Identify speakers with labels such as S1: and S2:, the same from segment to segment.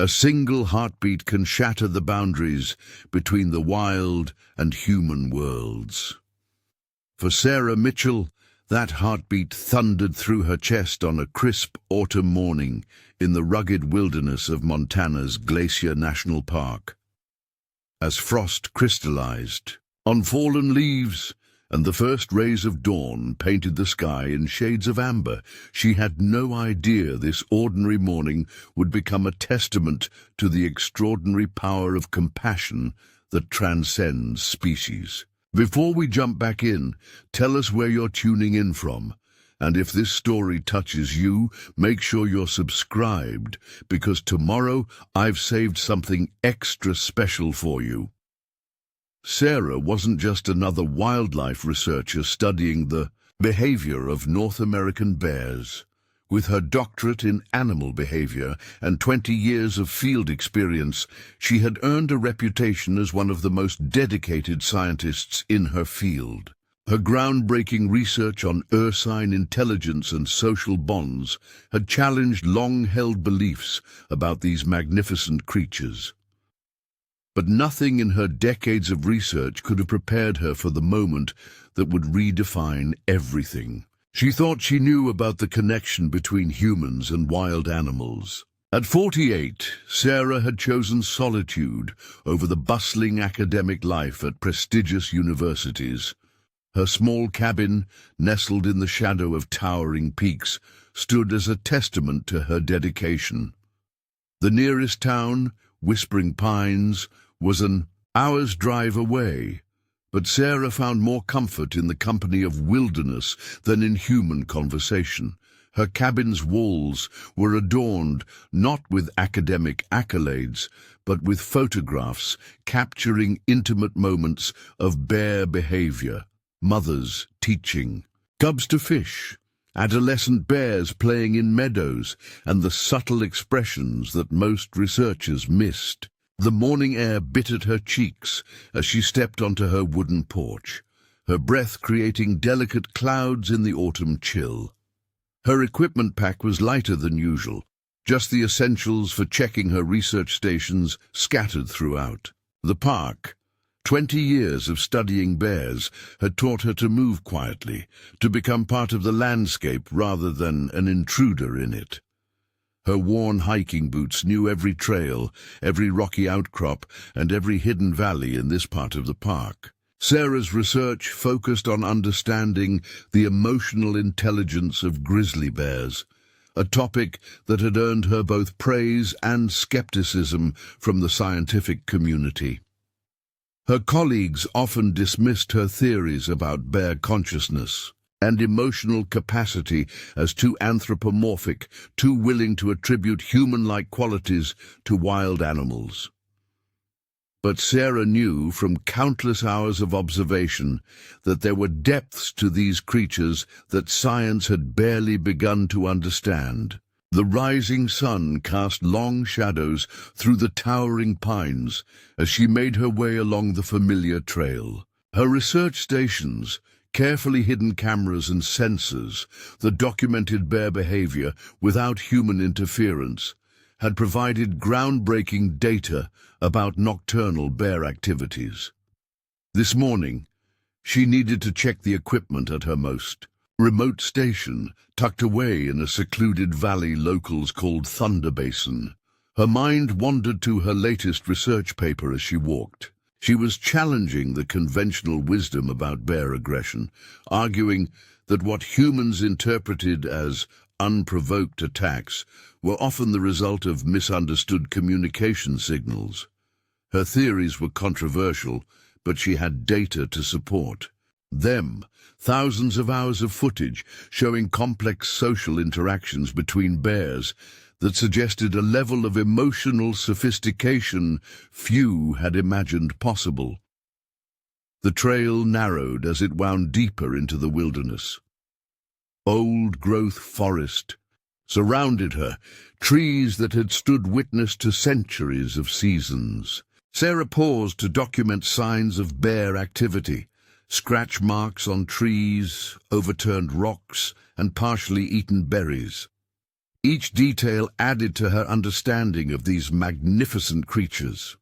S1: A single heartbeat can shatter the boundaries between the wild and human worlds. For Sarah Mitchell, that heartbeat thundered through her chest on a crisp autumn morning in the rugged wilderness of Montana's Glacier National Park. As frost crystallized on fallen leaves and the first rays of dawn painted the sky in shades of amber, she had no idea this ordinary morning would become a testament to the extraordinary power of compassion that transcends species. Before we jump back in, tell us where you're tuning in from. And if this story touches you, make sure you're subscribed, because tomorrow I've saved something extra special for you. Sarah wasn't just another wildlife researcher studying the behavior of North American bears. With her doctorate in animal behavior and 20 years of field experience, she had earned a reputation as one of the most dedicated scientists in her field. Her groundbreaking research on ursine intelligence and social bonds had challenged long-held beliefs about these magnificent creatures. But nothing in her decades of research could have prepared her for the moment that would redefine everything. She thought she knew about the connection between humans and wild animals. At 48, Sarah had chosen solitude over the bustling academic life at prestigious universities. Her small cabin, nestled in the shadow of towering peaks, stood as a testament to her dedication. The nearest town, Whispering Pines, was an hour's drive away, but Sarah found more comfort in the company of wilderness than in human conversation. Her cabin's walls were adorned not with academic accolades, but with photographs capturing intimate moments of bear behavior. Mothers teaching, cubs to fish, adolescent bears playing in meadows, and the subtle expressions that most researchers missed. The morning air bit at her cheeks as she stepped onto her wooden porch, her breath creating delicate clouds in the autumn chill. Her equipment pack was lighter than usual, just the essentials for checking her research stations scattered throughout. The park, 20 years of studying bears, had taught her to move quietly, to become part of the landscape rather than an intruder in it. Her worn hiking boots knew every trail, every rocky outcrop, and every hidden valley in this part of the park. Sarah's research focused on understanding the emotional intelligence of grizzly bears, a topic that had earned her both praise and skepticism from the scientific community. Her colleagues often dismissed her theories about bear consciousness and emotional capacity as too anthropomorphic, too willing to attribute human-like qualities to wild animals. But Sarah knew from countless hours of observation that there were depths to these creatures that science had barely begun to understand. The rising sun cast long shadows through the towering pines as she made her way along the familiar trail. Her research stations, carefully hidden cameras and sensors that documented bear behavior without human interference, had provided groundbreaking data about nocturnal bear activities. This morning, she needed to check the equipment at her most remote station, tucked away in a secluded valley locals called Thunder Basin. Her mind wandered to her latest research paper as she walked. She was challenging the conventional wisdom about bear aggression, arguing that what humans interpreted as unprovoked attacks were often the result of misunderstood communication signals. Her theories were controversial, but she had data to support them. Thousands of hours of footage showing complex social interactions between bears that suggested a level of emotional sophistication few had imagined possible. The trail narrowed as it wound deeper into the wilderness. Old-growth forest surrounded her, trees that had stood witness to centuries of seasons. Sarah paused to document signs of bear activity. Scratch marks on trees, overturned rocks, and partially eaten berries. Each detail added to her understanding of these magnificent creatures.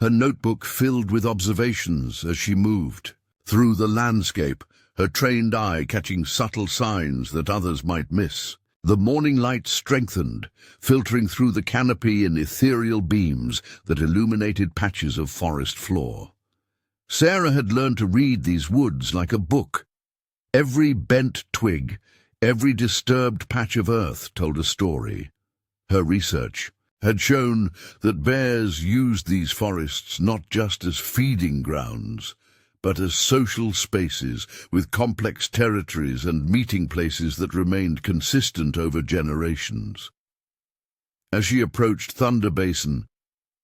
S1: Her notebook filled with observations as she moved through the landscape, her trained eye catching subtle signs that others might miss. The morning light strengthened, filtering through the canopy in ethereal beams that illuminated patches of forest floor. Sarah had learned to read these woods like a book. Every bent twig, every disturbed patch of earth told a story. Her research had shown that bears used these forests not just as feeding grounds, but as social spaces with complex territories and meeting places that remained consistent over generations. As she approached Thunder Basin,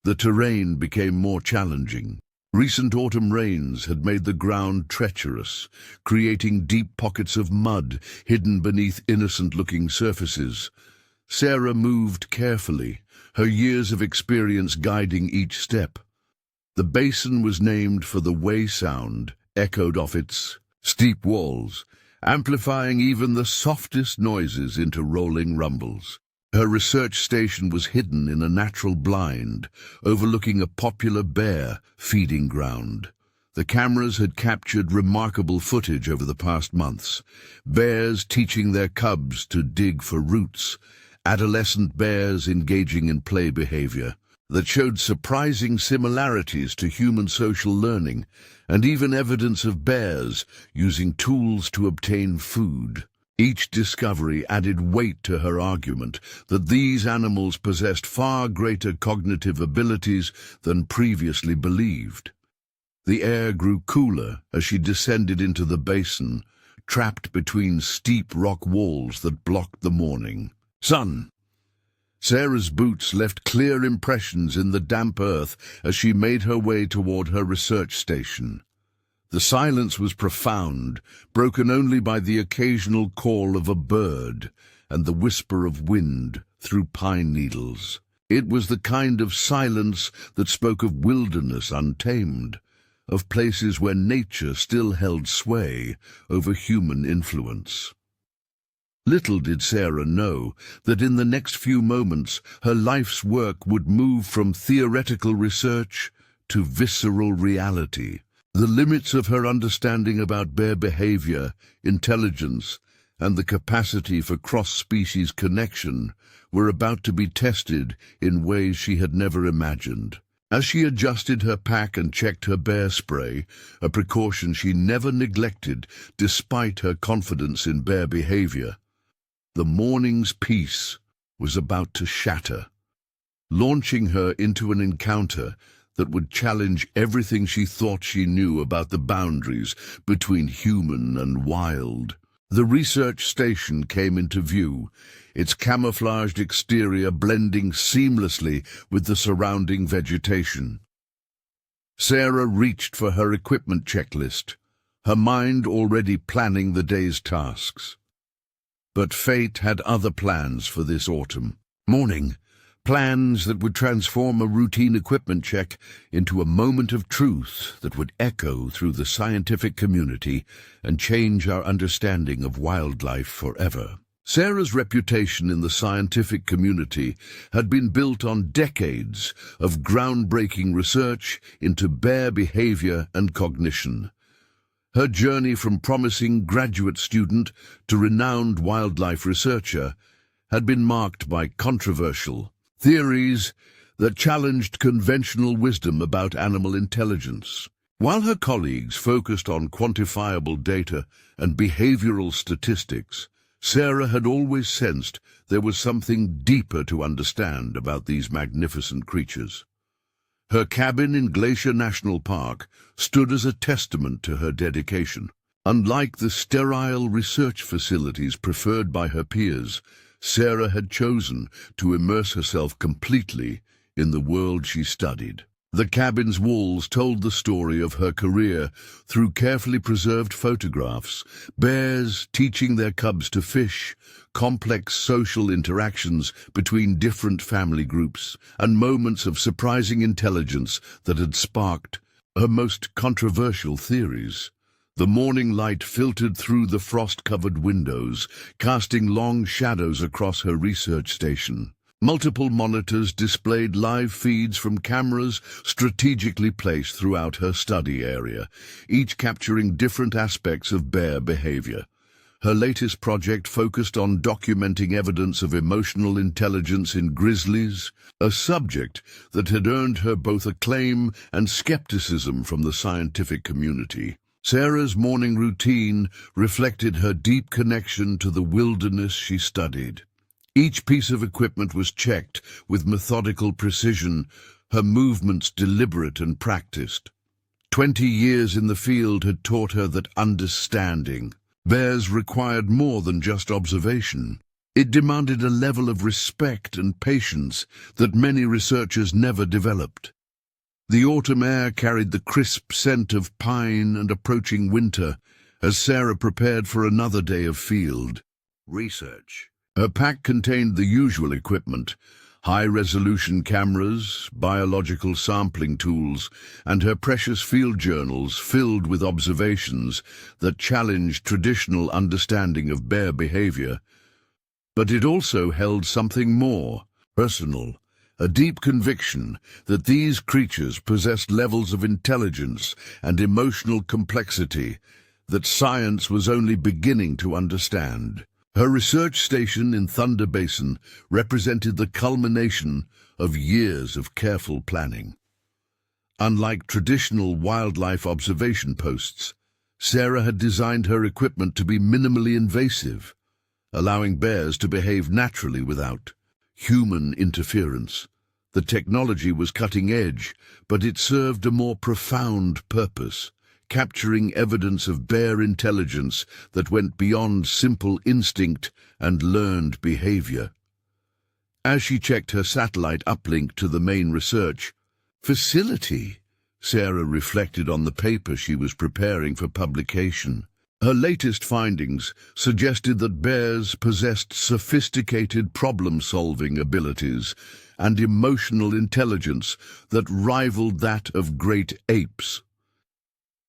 S1: the terrain became more challenging. Recent autumn rains had made the ground treacherous, creating deep pockets of mud hidden beneath innocent-looking surfaces. Sarah moved carefully, her years of experience guiding each step. The basin was named for the way sound echoed off its steep walls, amplifying even the softest noises into rolling rumbles. Her research station was hidden in a natural blind, overlooking a popular bear feeding ground. The cameras had captured remarkable footage over the past months. Bears teaching their cubs to dig for roots, adolescent bears engaging in play behavior that showed surprising similarities to human social learning, and even evidence of bears using tools to obtain food. Each discovery added weight to her argument that these animals possessed far greater cognitive abilities than previously believed. The air grew cooler as she descended into the basin, trapped between steep rock walls that blocked the morning sun. Sarah's boots left clear impressions in the damp earth as she made her way toward her research station. The silence was profound, broken only by the occasional call of a bird and the whisper of wind through pine needles. It was the kind of silence that spoke of wilderness untamed, of places where nature still held sway over human influence. Little did Sarah know that in the next few moments her life's work would move from theoretical research to visceral reality. The limits of her understanding about bear behavior, intelligence, and the capacity for cross-species connection were about to be tested in ways she had never imagined. As she adjusted her pack and checked her bear spray, a precaution she never neglected despite her confidence in bear behavior, the morning's peace was about to shatter, launching her into an encounter that would challenge everything she thought she knew about the boundaries between human and wild. The research station came into view, its camouflaged exterior blending seamlessly with the surrounding vegetation. Sarah reached for her equipment checklist, her mind already planning the day's tasks. But fate had other plans for this autumn morning. Plans that would transform a routine equipment check into a moment of truth that would echo through the scientific community and change our understanding of wildlife forever. Sarah's reputation in the scientific community had been built on decades of groundbreaking research into bear behavior and cognition. Her journey from promising graduate student to renowned wildlife researcher had been marked by controversial theories that challenged conventional wisdom about animal intelligence. While her colleagues focused on quantifiable data and behavioral statistics, Sarah had always sensed there was something deeper to understand about these magnificent creatures. Her cabin in Glacier National Park stood as a testament to her dedication. Unlike the sterile research facilities preferred by her peers, Sarah had chosen to immerse herself completely in the world she studied. The cabin's walls told the story of her career through carefully preserved photographs, bears teaching their cubs to fish, complex social interactions between different family groups, and moments of surprising intelligence that had sparked her most controversial theories. The morning light filtered through the frost-covered windows, casting long shadows across her research station. Multiple monitors displayed live feeds from cameras strategically placed throughout her study area, each capturing different aspects of bear behavior. Her latest project focused on documenting evidence of emotional intelligence in grizzlies, a subject that had earned her both acclaim and skepticism from the scientific community. Sarah's morning routine reflected her deep connection to the wilderness she studied. Each piece of equipment was checked with methodical precision, her movements deliberate and practiced. 20 years in the field had taught her that understanding bears required more than just observation. It demanded a level of respect and patience that many researchers never developed. The autumn air carried the crisp scent of pine and approaching winter as Sarah prepared for another day of field research. Her pack contained the usual equipment: high-resolution cameras, biological sampling tools, and her precious field journals filled with observations that challenged traditional understanding of bear behavior. But it also held something more personal, a deep conviction that these creatures possessed levels of intelligence and emotional complexity that science was only beginning to understand. Her research station in Thunder Basin represented the culmination of years of careful planning. Unlike traditional wildlife observation posts, Sarah had designed her equipment to be minimally invasive, allowing bears to behave naturally without human interference. The technology was cutting edge, but it served a more profound purpose: capturing evidence of bear intelligence that went beyond simple instinct and learned behavior. As she checked her satellite uplink to the main research facility, Sarah reflected on the paper she was preparing for publication. Her latest findings suggested that bears possessed sophisticated problem-solving abilities and emotional intelligence that rivaled that of great apes.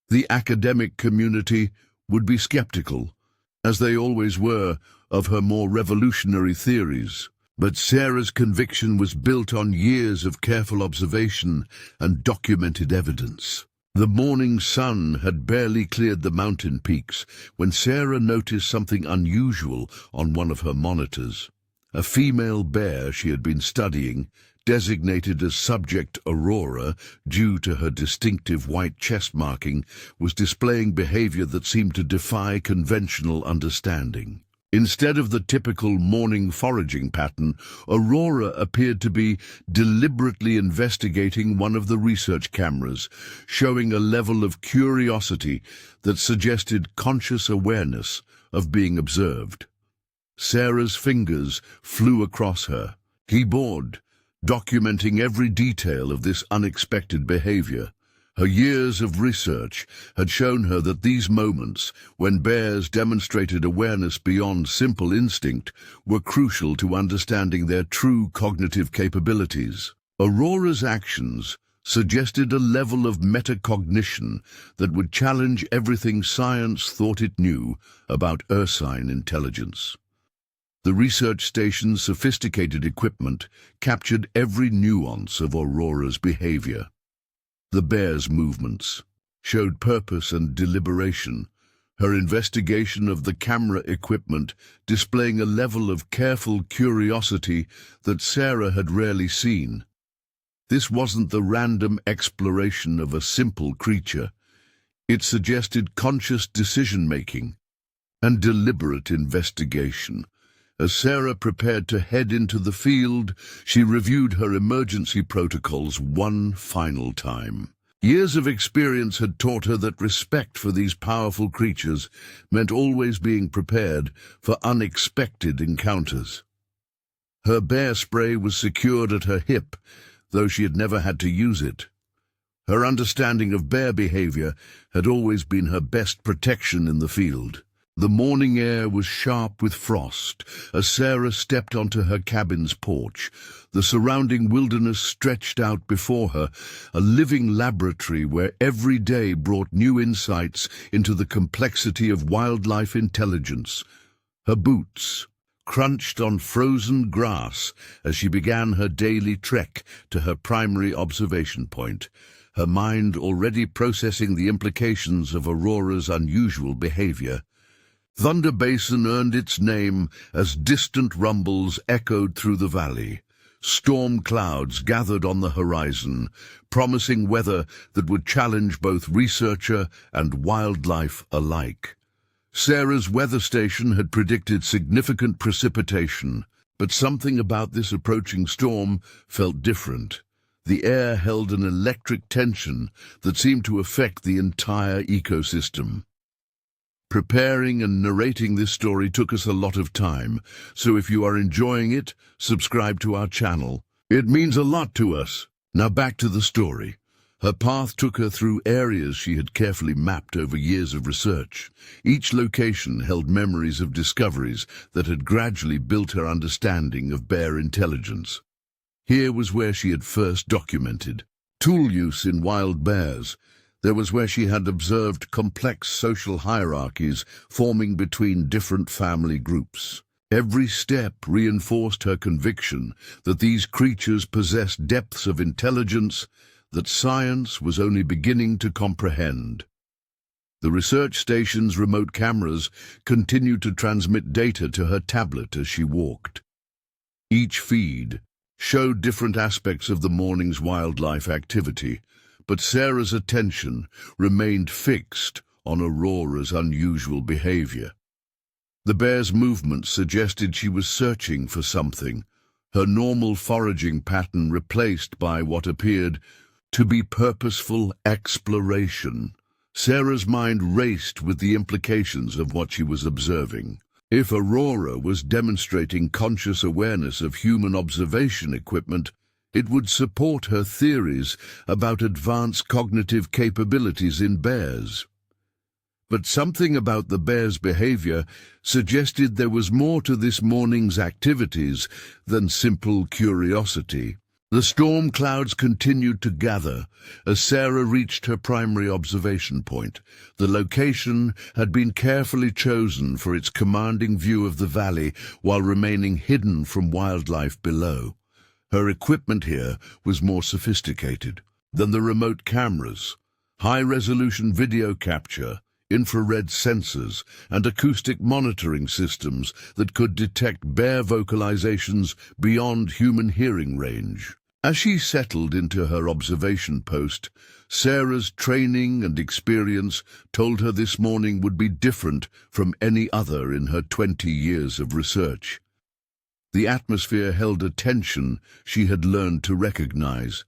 S1: The academic community would be skeptical, as they always were, of her more revolutionary theories. But Sarah's conviction was built on years of careful observation and documented evidence. The morning sun had barely cleared the mountain peaks when Sarah noticed something unusual on one of her monitors. A female bear she had been studying, designated as Subject Aurora due to her distinctive white chest marking, was displaying behavior that seemed to defy conventional understanding. Instead of the typical morning foraging pattern, Aurora appeared to be deliberately investigating one of the research cameras, showing a level of curiosity that suggested conscious awareness of being observed. Sarah's fingers flew across her keyboard, documenting every detail of this unexpected behavior. Her years of research had shown her that these moments, when bears demonstrated awareness beyond simple instinct, were crucial to understanding their true cognitive capabilities. Aurora's actions suggested a level of metacognition that would challenge everything science thought it knew about ursine intelligence. The research station's sophisticated equipment captured every nuance of Aurora's behavior. The bear's movements showed purpose and deliberation, her investigation of the camera equipment displaying a level of careful curiosity that Sarah had rarely seen. This wasn't the random exploration of a simple creature. It suggested conscious decision-making and deliberate investigation. As Sarah prepared to head into the field, she reviewed her emergency protocols one final time. Years of experience had taught her that respect for these powerful creatures meant always being prepared for unexpected encounters. Her bear spray was secured at her hip, though she had never had to use it. Her understanding of bear behavior had always been her best protection in the field. The morning air was sharp with frost as Sarah stepped onto her cabin's porch. The surrounding wilderness stretched out before her, a living laboratory where every day brought new insights into the complexity of wildlife intelligence. Her boots crunched on frozen grass as she began her daily trek to her primary observation point, her mind already processing the implications of Aurora's unusual behavior. Thunder Basin earned its name as distant rumbles echoed through the valley. Storm clouds gathered on the horizon, promising weather that would challenge both researcher and wildlife alike. Sarah's weather station had predicted significant precipitation, but something about this approaching storm felt different. The air held an electric tension that seemed to affect the entire ecosystem. Preparing and narrating this story took us a lot of time, so if you are enjoying it, subscribe to our channel. It means a lot to us. Now back to the story. Her path took her through areas she had carefully mapped over years of research. Each location held memories of discoveries that had gradually built her understanding of bear intelligence. Here was where she had first documented tool use in wild bears. There was where she had observed complex social hierarchies forming between different family groups. Every step reinforced her conviction that these creatures possessed depths of intelligence that science was only beginning to comprehend. The research station's remote cameras continued to transmit data to her tablet as she walked. Each feed showed different aspects of the morning's wildlife activity, but Sarah's attention remained fixed on Aurora's unusual behavior. The bear's movements suggested she was searching for something, her normal foraging pattern replaced by what appeared to be purposeful exploration. Sarah's mind raced with the implications of what she was observing. If Aurora was demonstrating conscious awareness of human observation equipment, it would support her theories about advanced cognitive capabilities in bears. But something about the bear's behavior suggested there was more to this morning's activities than simple curiosity. The storm clouds continued to gather as Sarah reached her primary observation point. The location had been carefully chosen for its commanding view of the valley while remaining hidden from wildlife below. Her equipment here was more sophisticated than the remote cameras. High-resolution video capture, infrared sensors, and acoustic monitoring systems that could detect bear vocalizations beyond human hearing range. As she settled into her observation post, Sarah's training and experience told her this morning would be different from any other in her 20 years of research. The atmosphere held a tension she had learned to recognize,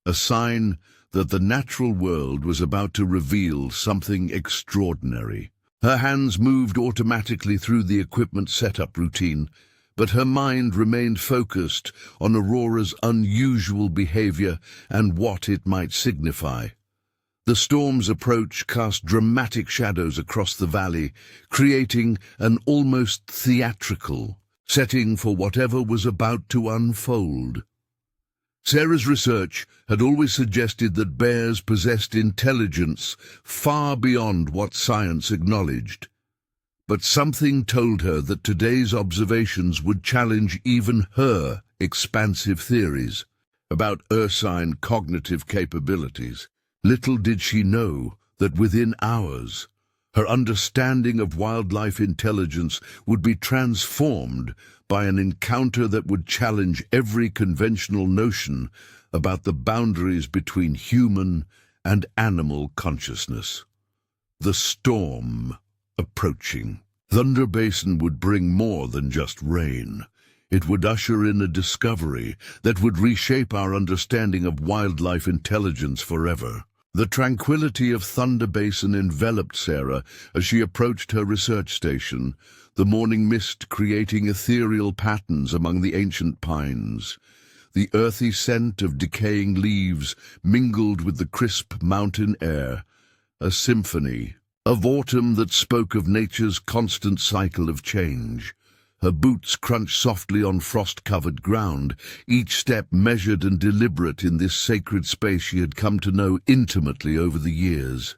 S1: a sign that the natural world was about to reveal something extraordinary. Her hands moved automatically through the equipment setup routine, but her mind remained focused on Aurora's unusual behavior and what it might signify. The storm's approach cast dramatic shadows across the valley, creating an almost theatrical setting for whatever was about to unfold. Sarah's research had always suggested that bears possessed intelligence far beyond what science acknowledged. But something told her that today's observations would challenge even her expansive theories about ursine cognitive capabilities. Little did she know that within hours, her understanding of wildlife intelligence would be transformed by an encounter that would challenge every conventional notion about the boundaries between human and animal consciousness. The storm approaching. Thunder Basin would bring more than just rain. It would usher in a discovery that would reshape our understanding of wildlife intelligence forever. The tranquility of Thunder Basin enveloped Sarah as she approached her research station, the morning mist creating ethereal patterns among the ancient pines. The earthy scent of decaying leaves mingled with the crisp mountain air, a symphony of autumn that spoke of nature's constant cycle of change. Her boots crunched softly on frost-covered ground, each step measured and deliberate in this sacred space she had come to know intimately over the years.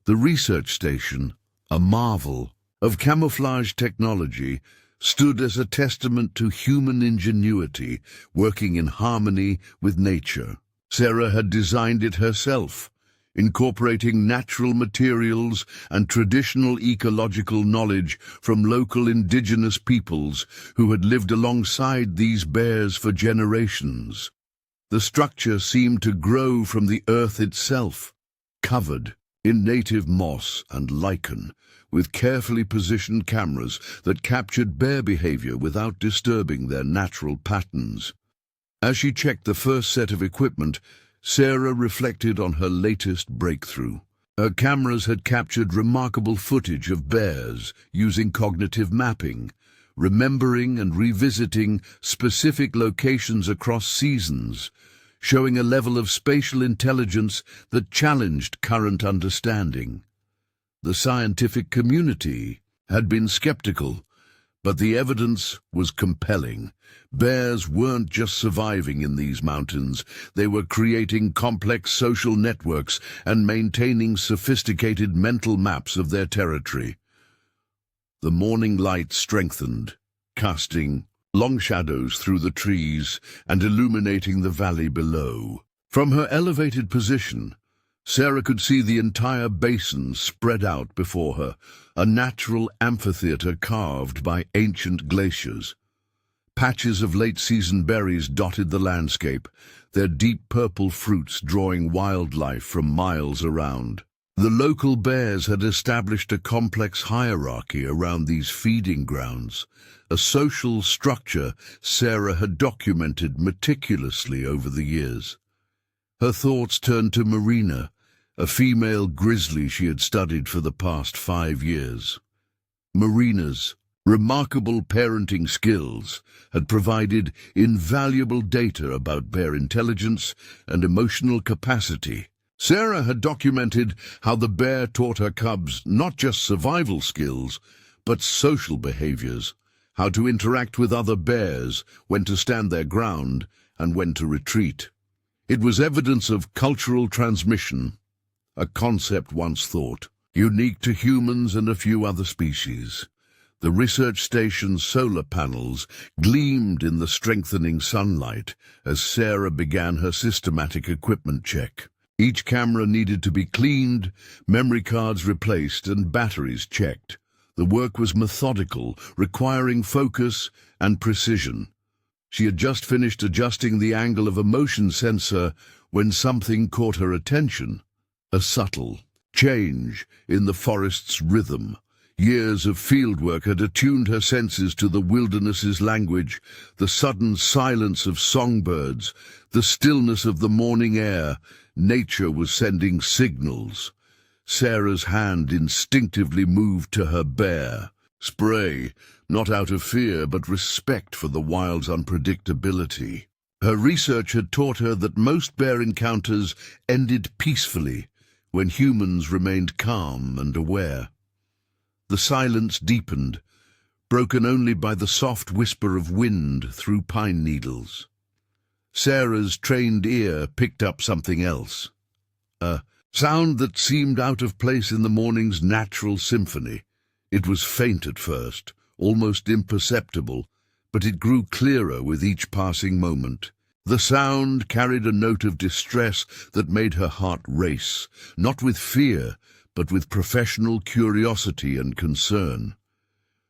S1: The research station, a marvel of camouflage technology, stood as a testament to human ingenuity working in harmony with nature. Sarah had designed it herself, incorporating natural materials and traditional ecological knowledge from local indigenous peoples who had lived alongside these bears for generations. The structure seemed to grow from the earth itself, covered in native moss and lichen, with carefully positioned cameras that captured bear behavior without disturbing their natural patterns. As she checked the first set of equipment, Sarah reflected on her latest breakthrough. Her cameras had captured remarkable footage of bears using cognitive mapping, remembering and revisiting specific locations across seasons, showing a level of spatial intelligence that challenged current understanding. The scientific community had been skeptical, but the evidence was compelling. Bears weren't just surviving in these mountains, they were creating complex social networks and maintaining sophisticated mental maps of their territory. The morning light strengthened, casting long shadows through the trees and illuminating the valley below. From her elevated position, Sarah could see the entire basin spread out before her, a natural amphitheater carved by ancient glaciers. Patches of late-season berries dotted the landscape, their deep purple fruits drawing wildlife from miles around. The local bears had established a complex hierarchy around these feeding grounds, a social structure Sarah had documented meticulously over the years. Her thoughts turned to Marina, a female grizzly she had studied for the past 5 years. Marina's remarkable parenting skills had provided invaluable data about bear intelligence and emotional capacity. Sarah had documented how the bear taught her cubs not just survival skills, but social behaviors, how to interact with other bears, when to stand their ground, and when to retreat. It was evidence of cultural transmission, a concept once thought unique to humans and a few other species. The research station's solar panels gleamed in the strengthening sunlight as Sarah began her systematic equipment check. Each camera needed to be cleaned, memory cards replaced, and batteries checked. The work was methodical, requiring focus and precision. She had just finished adjusting the angle of a motion sensor when something caught her attention. A subtle change in the forest's rhythm. Years of fieldwork had attuned her senses to the wilderness's language, the sudden silence of songbirds, the stillness of the morning air. Nature was sending signals. Sarah's hand instinctively moved to her bear spray, not out of fear but respect for the wild's unpredictability. Her research had taught her that most bear encounters ended peacefully when humans remained calm and aware. The silence deepened, broken only by the soft whisper of wind through pine needles. Sarah's trained ear picked up something else, a sound that seemed out of place in the morning's natural symphony. It was faint at first, almost imperceptible, but it grew clearer with each passing moment. The sound carried a note of distress that made her heart race, not with fear, but with professional curiosity and concern.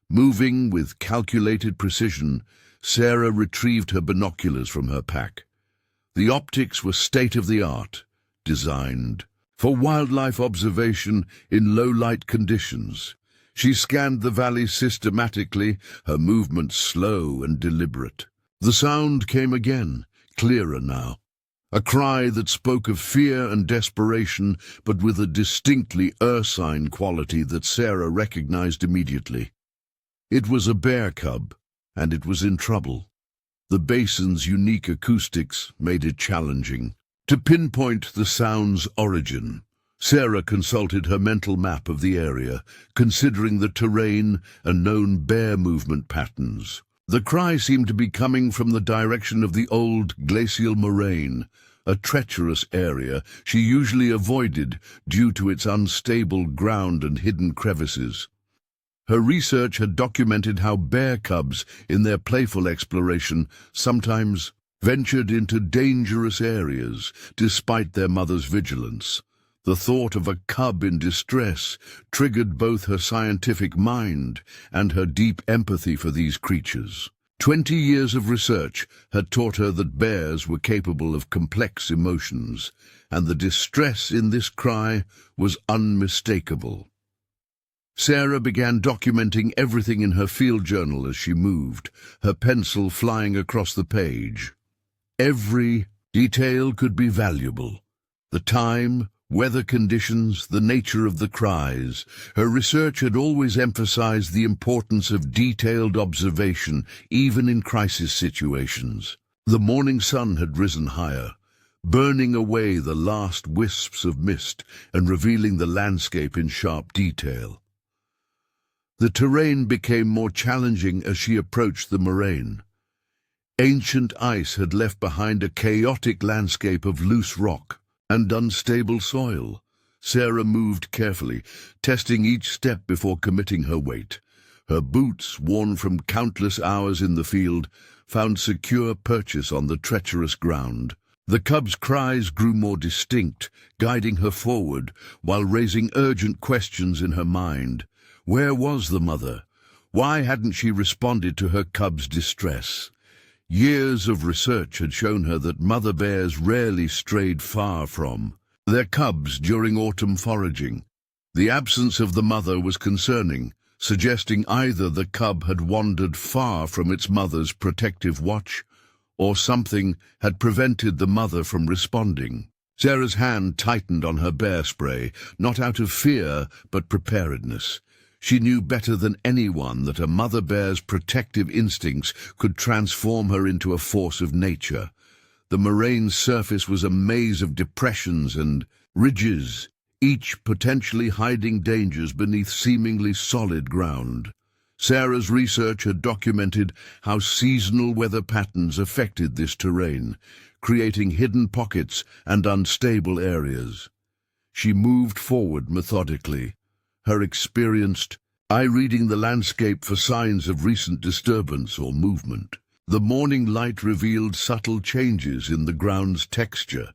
S1: Moving with calculated precision, Sarah retrieved her binoculars from her pack. The optics were state-of-the-art, designed for wildlife observation in low-light conditions. She scanned the valley systematically, her movements slow and deliberate. The sound came again, clearer now. A cry that spoke of fear and desperation, but with a distinctly ursine quality that Sarah recognized immediately. It was a bear cub, and it was in trouble. The basin's unique acoustics made it challenging to pinpoint the sound's origin. Sarah consulted her mental map of the area, considering the terrain and known bear movement patterns. The cry seemed to be coming from the direction of the old glacial moraine, a treacherous area she usually avoided due to its unstable ground and hidden crevices. Her research had documented how bear cubs, in their playful exploration, sometimes ventured into dangerous areas despite their mother's vigilance. The thought of a cub in distress triggered both her scientific mind and her deep empathy for these creatures. 20 years of research had taught her that bears were capable of complex emotions, and the distress in this cry was unmistakable. Sarah began documenting everything in her field journal as she moved, her pencil flying across the page. Every detail could be valuable. The time, weather conditions, the nature of the cries. Her research had always emphasized the importance of detailed observation, even in crisis situations. The morning sun had risen higher, burning away the last wisps of mist and revealing the landscape in sharp detail. The terrain became more challenging as she approached the moraine. Ancient ice had left behind a chaotic landscape of loose rock and unstable soil. Sarah moved carefully, testing each step before committing her weight. Her boots, worn from countless hours in the field, found secure purchase on the treacherous ground. The cub's cries grew more distinct, guiding her forward, while raising urgent questions in her mind. Where was the mother? Why hadn't she responded to her cub's distress? Years of research had shown her that mother bears rarely strayed far from their cubs during autumn foraging. The absence of the mother was concerning, suggesting either the cub had wandered far from its mother's protective watch, or something had prevented the mother from responding. Sarah's hand tightened on her bear spray, not out of fear, but preparedness. She knew better than anyone that a mother bear's protective instincts could transform her into a force of nature. The moraine's surface was a maze of depressions and ridges, each potentially hiding dangers beneath seemingly solid ground. Sarah's research had documented how seasonal weather patterns affected this terrain, creating hidden pockets and unstable areas. She moved forward methodically, her experienced eye reading the landscape for signs of recent disturbance or movement. The morning light revealed subtle changes in the ground's texture,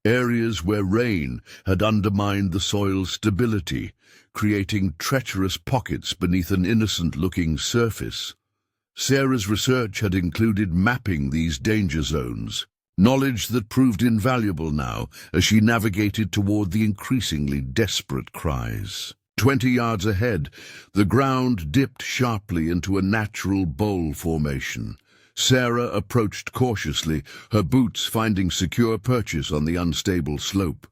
S1: areas where rain had undermined the soil's stability, creating treacherous pockets beneath an innocent-looking surface. Sarah's research had included mapping these danger zones, knowledge that proved invaluable now as she navigated toward the increasingly desperate cries. 20 yards ahead, the ground dipped sharply into a natural bowl formation. Sarah approached cautiously, her boots finding secure purchase on the unstable slope.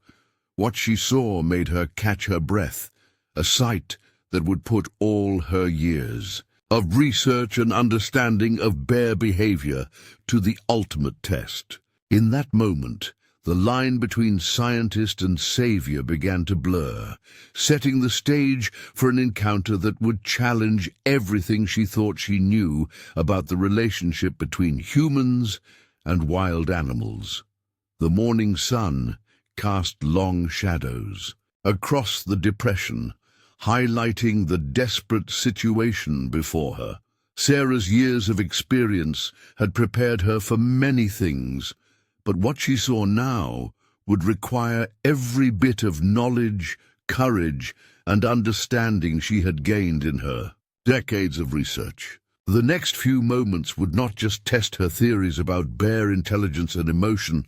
S1: What she saw made her catch her breath, a sight that would put all her years of research and understanding of bear behavior to the ultimate test. In that moment, the line between scientist and savior began to blur, setting the stage for an encounter that would challenge everything she thought she knew about the relationship between humans and wild animals. The morning sun cast long shadows across the depression, highlighting the desperate situation before her. Sarah's years of experience had prepared her for many things, but what she saw now would require every bit of knowledge, courage, and understanding she had gained in her decades of research. The next few moments would not just test her theories about bear intelligence and emotion,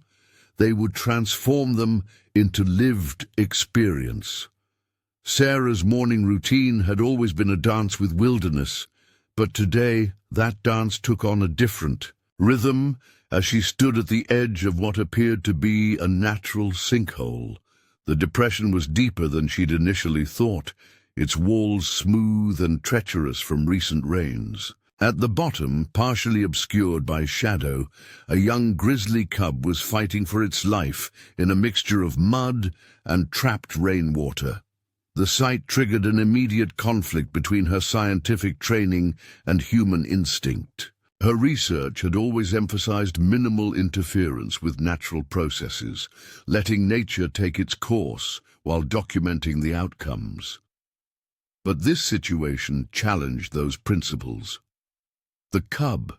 S1: they would transform them into lived experience. Sarah's morning routine had always been a dance with wilderness, but today that dance took on a different rhythm as she stood at the edge of what appeared to be a natural sinkhole. The depression was deeper than she'd initially thought, its walls smooth and treacherous from recent rains. At the bottom, partially obscured by shadow, a young grizzly cub was fighting for its life in a mixture of mud and trapped rainwater. The sight triggered an immediate conflict between her scientific training and human instinct. Her research had always emphasized minimal interference with natural processes, letting nature take its course while documenting the outcomes. But this situation challenged those principles. The cub,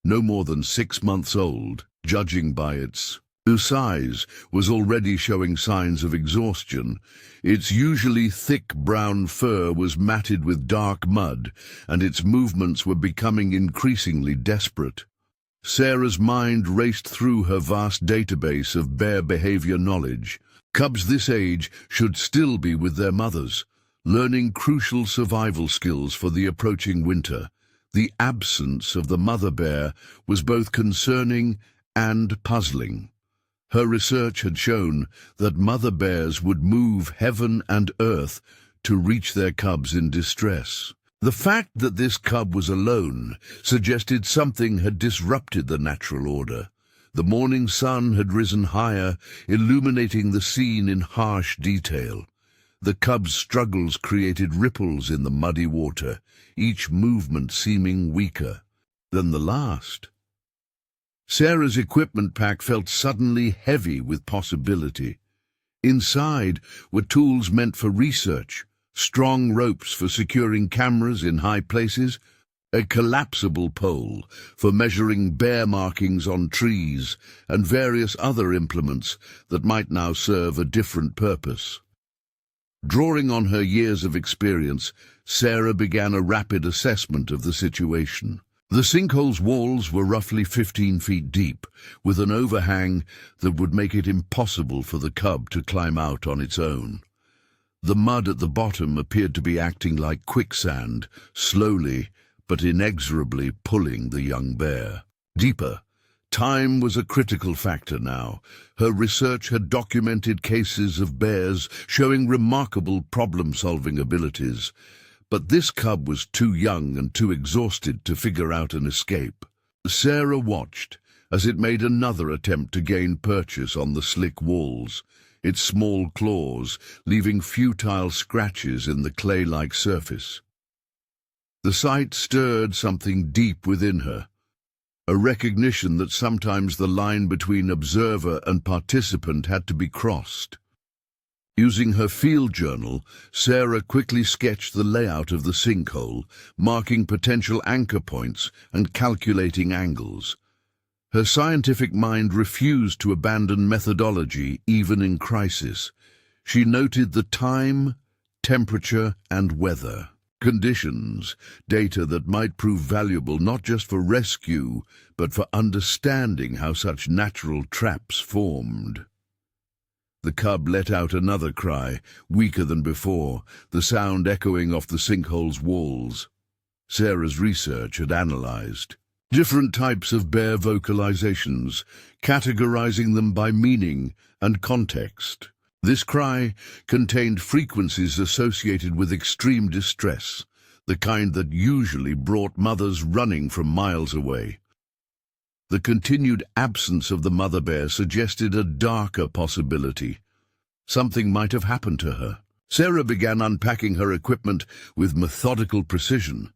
S1: no more than 6 months old, judging by its size, was already showing signs of exhaustion. Its usually thick brown fur was matted with dark mud, and its movements were becoming increasingly desperate. Sarah's mind raced through her vast database of bear behavior knowledge. Cubs this age should still be with their mothers, learning crucial survival skills for the approaching winter. The absence of the mother bear was both concerning and puzzling. Her research had shown that mother bears would move heaven and earth to reach their cubs in distress. The fact that this cub was alone suggested something had disrupted the natural order. The morning sun had risen higher, illuminating the scene in harsh detail. The cub's struggles created ripples in the muddy water, each movement seeming weaker than the last. Sarah's equipment pack felt suddenly heavy with possibility. Inside were tools meant for research, strong ropes for securing cameras in high places, a collapsible pole for measuring bear markings on trees, and various other implements that might now serve a different purpose. Drawing on her years of experience, Sarah began a rapid assessment of the situation. The sinkhole's walls were roughly 15 feet deep, with an overhang that would make it impossible for the cub to climb out on its own. The mud at the bottom appeared to be acting like quicksand, slowly but inexorably pulling the young bear deeper. Time was a critical factor now. Her research had documented cases of bears showing remarkable problem-solving abilities, but this cub was too young and too exhausted to figure out an escape. Sarah watched as it made another attempt to gain purchase on the slick walls, its small claws leaving futile scratches in the clay-like surface. The sight stirred something deep within her, a recognition that sometimes the line between observer and participant had to be crossed. Using her field journal, Sarah quickly sketched the layout of the sinkhole, marking potential anchor points and calculating angles. Her scientific mind refused to abandon methodology even in crisis. She noted the time, temperature, and weather conditions, data that might prove valuable not just for rescue, but for understanding how such natural traps formed. The cub let out another cry, weaker than before, the sound echoing off the sinkhole's walls. Sarah's research had analyzed different types of bear vocalizations, categorizing them by meaning and context. This cry contained frequencies associated with extreme distress, the kind that usually brought mothers running from miles away. The continued absence of the mother bear suggested a darker possibility. Something might have happened to her. Sarah began unpacking her equipment with methodical precision.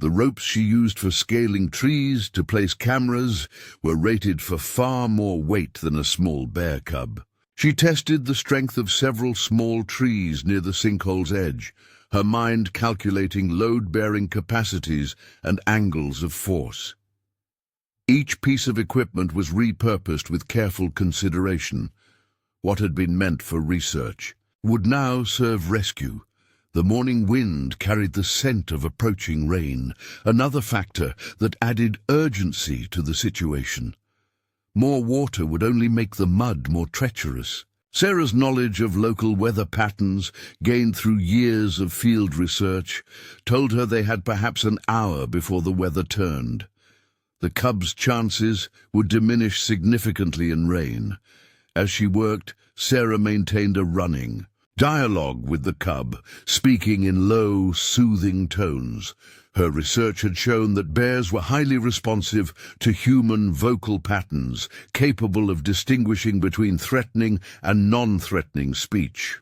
S1: The ropes she used for scaling trees to place cameras were rated for far more weight than a small bear cub. She tested the strength of several small trees near the sinkhole's edge, her mind calculating load-bearing capacities and angles of force. Each piece of equipment was repurposed with careful consideration. What had been meant for research would now serve rescue. The morning wind carried the scent of approaching rain, another factor that added urgency to the situation. More water would only make the mud more treacherous. Sarah's knowledge of local weather patterns, gained through years of field research, told her they had perhaps an hour before the weather turned. The cub's chances would diminish significantly in rain. As she worked, Sarah maintained a running dialogue with the cub, speaking in low, soothing tones. Her research had shown that bears were highly responsive to human vocal patterns, capable of distinguishing between threatening and non-threatening speech.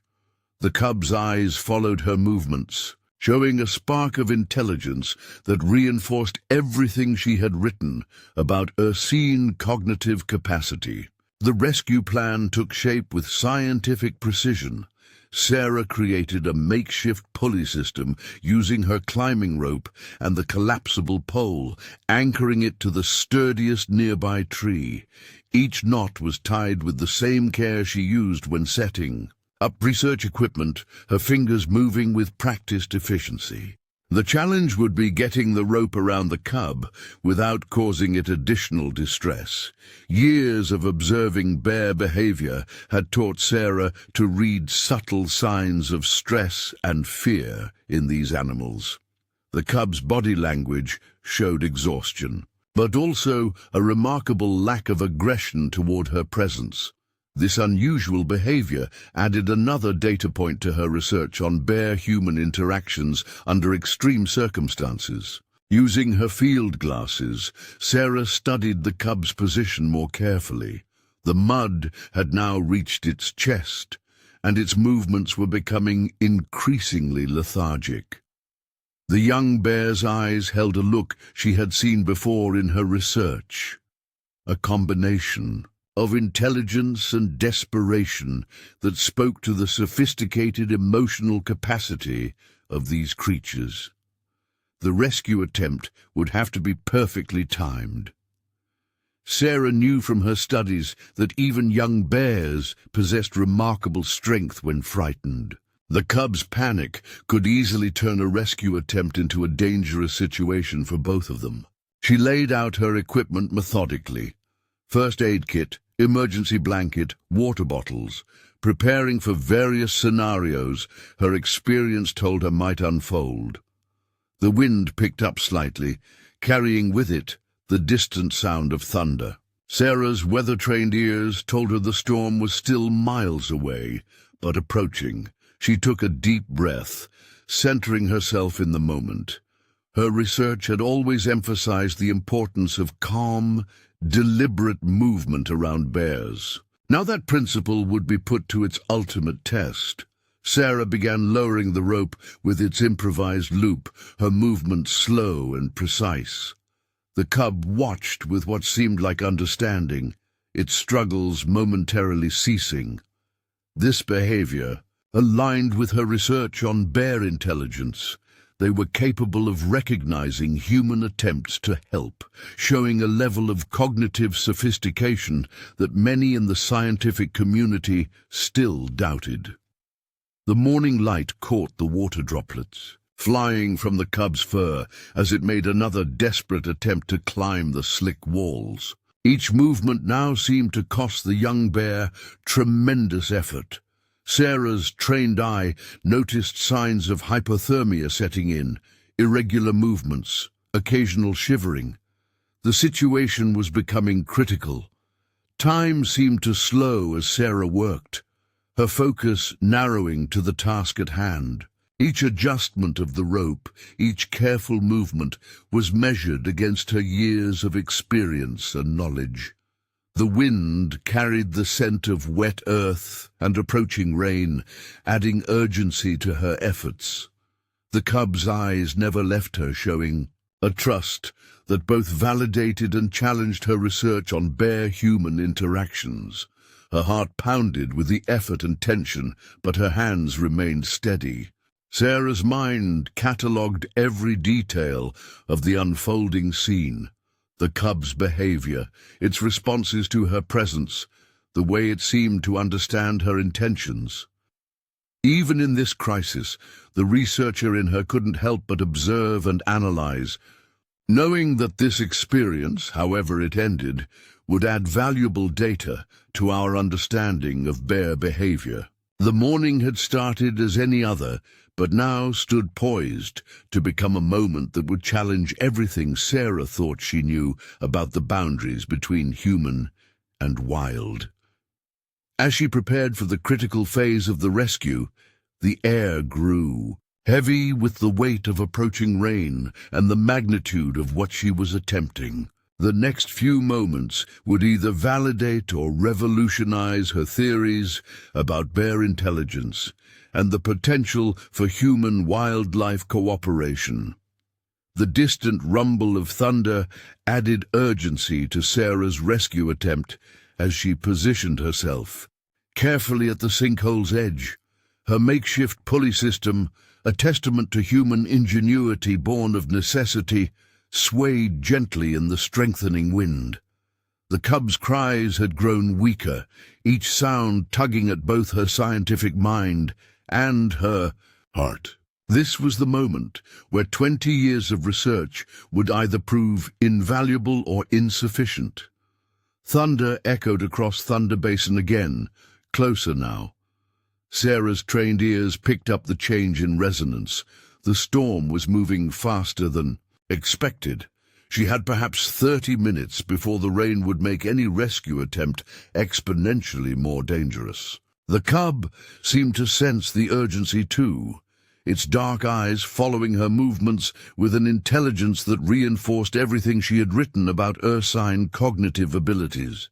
S1: The cub's eyes followed her movements, showing a spark of intelligence that reinforced everything she had written about ursine cognitive capacity. The rescue plan took shape with scientific precision. Sarah created a makeshift pulley system using her climbing rope and the collapsible pole, anchoring it to the sturdiest nearby tree. Each knot was tied with the same care she used when setting up research equipment, her fingers moving with practiced efficiency. The challenge would be getting the rope around the cub without causing it additional distress. Years of observing bear behavior had taught Sarah to read subtle signs of stress and fear in these animals. The cub's body language showed exhaustion, but also a remarkable lack of aggression toward her presence. This unusual behavior added another data point to her research on bear-human interactions under extreme circumstances. Using her field glasses, Sarah studied the cub's position more carefully. The mud had now reached its chest, and its movements were becoming increasingly lethargic. The young bear's eyes held a look she had seen before in her research, a combination of intelligence and desperation that spoke to the sophisticated emotional capacity of these creatures. The rescue attempt would have to be perfectly timed. Sarah knew from her studies that even young bears possessed remarkable strength when frightened. The cub's panic could easily turn a rescue attempt into a dangerous situation for both of them. She laid out her equipment methodically: first aid kit, emergency blanket, water bottles, preparing for various scenarios her experience told her might unfold. The wind picked up slightly, carrying with it the distant sound of thunder. Sarah's weather-trained ears told her the storm was still miles away, but approaching. She took a deep breath, centering herself in the moment. Her research had always emphasized the importance of calm, deliberate movement around bears. Now that principle would be put to its ultimate test. Sarah began lowering the rope with its improvised loop, her movements slow and precise. The cub watched with what seemed like understanding, its struggles momentarily ceasing. This behavior aligned with her research on bear intelligence. They were capable of recognizing human attempts to help, showing a level of cognitive sophistication that many in the scientific community still doubted. The morning light caught the water droplets, flying from the cub's fur as it made another desperate attempt to climb the slick walls. Each movement now seemed to cost the young bear tremendous effort. Sarah's trained eye noticed signs of hypothermia setting in, irregular movements, occasional shivering. The situation was becoming critical. Time seemed to slow as Sarah worked, her focus narrowing to the task at hand. Each adjustment of the rope, each careful movement, was measured against her years of experience and knowledge. The wind carried the scent of wet earth and approaching rain, adding urgency to her efforts. The cub's eyes never left her, showing a trust that both validated and challenged her research on bear-human interactions. Her heart pounded with the effort and tension, but her hands remained steady. Sarah's mind catalogued every detail of the unfolding scene. The cub's behavior, its responses to her presence, the way it seemed to understand her intentions. Even in this crisis, the researcher in her couldn't help but observe and analyze, knowing that this experience, however it ended, would add valuable data to our understanding of bear behavior. The morning had started as any other, but now stood poised to become a moment that would challenge everything Sarah thought she knew about the boundaries between human and wild. As she prepared for the critical phase of the rescue, the air grew, heavy with the weight of approaching rain and the magnitude of what she was attempting. The next few moments would either validate or revolutionize her theories about bear intelligence and the potential for human-wildlife cooperation. The distant rumble of thunder added urgency to Sarah's rescue attempt as she positioned herself carefully at the sinkhole's edge. Her makeshift pulley system, a testament to human ingenuity born of necessity, swayed gently in the strengthening wind. The cub's cries had grown weaker, each sound tugging at both her scientific mind and her heart. This was the moment where 20 years of research would either prove invaluable or insufficient. Thunder echoed across Thunder Basin again, closer now. Sarah's trained ears picked up the change in resonance. The storm was moving faster than expected. She had perhaps 30 minutes before the rain would make any rescue attempt exponentially more dangerous. The cub seemed to sense the urgency too, its dark eyes following her movements with an intelligence that reinforced everything she had written about ursine cognitive abilities.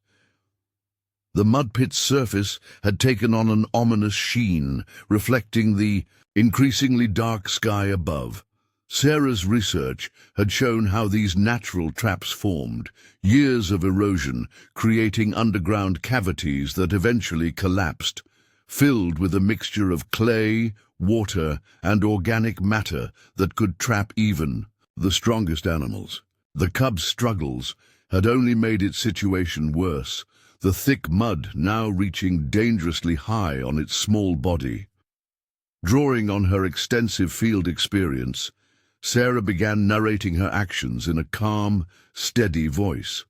S1: The mud pit's surface had taken on an ominous sheen, reflecting the increasingly dark sky above. Sarah's research had shown how these natural traps formed, years of erosion, creating underground cavities that eventually collapsed, filled with a mixture of clay, water, and organic matter that could trap even the strongest animals. The cub's struggles had only made its situation worse, the thick mud now reaching dangerously high on its small body. Drawing on her extensive field experience, Sarah began narrating her actions in a calm, steady voice.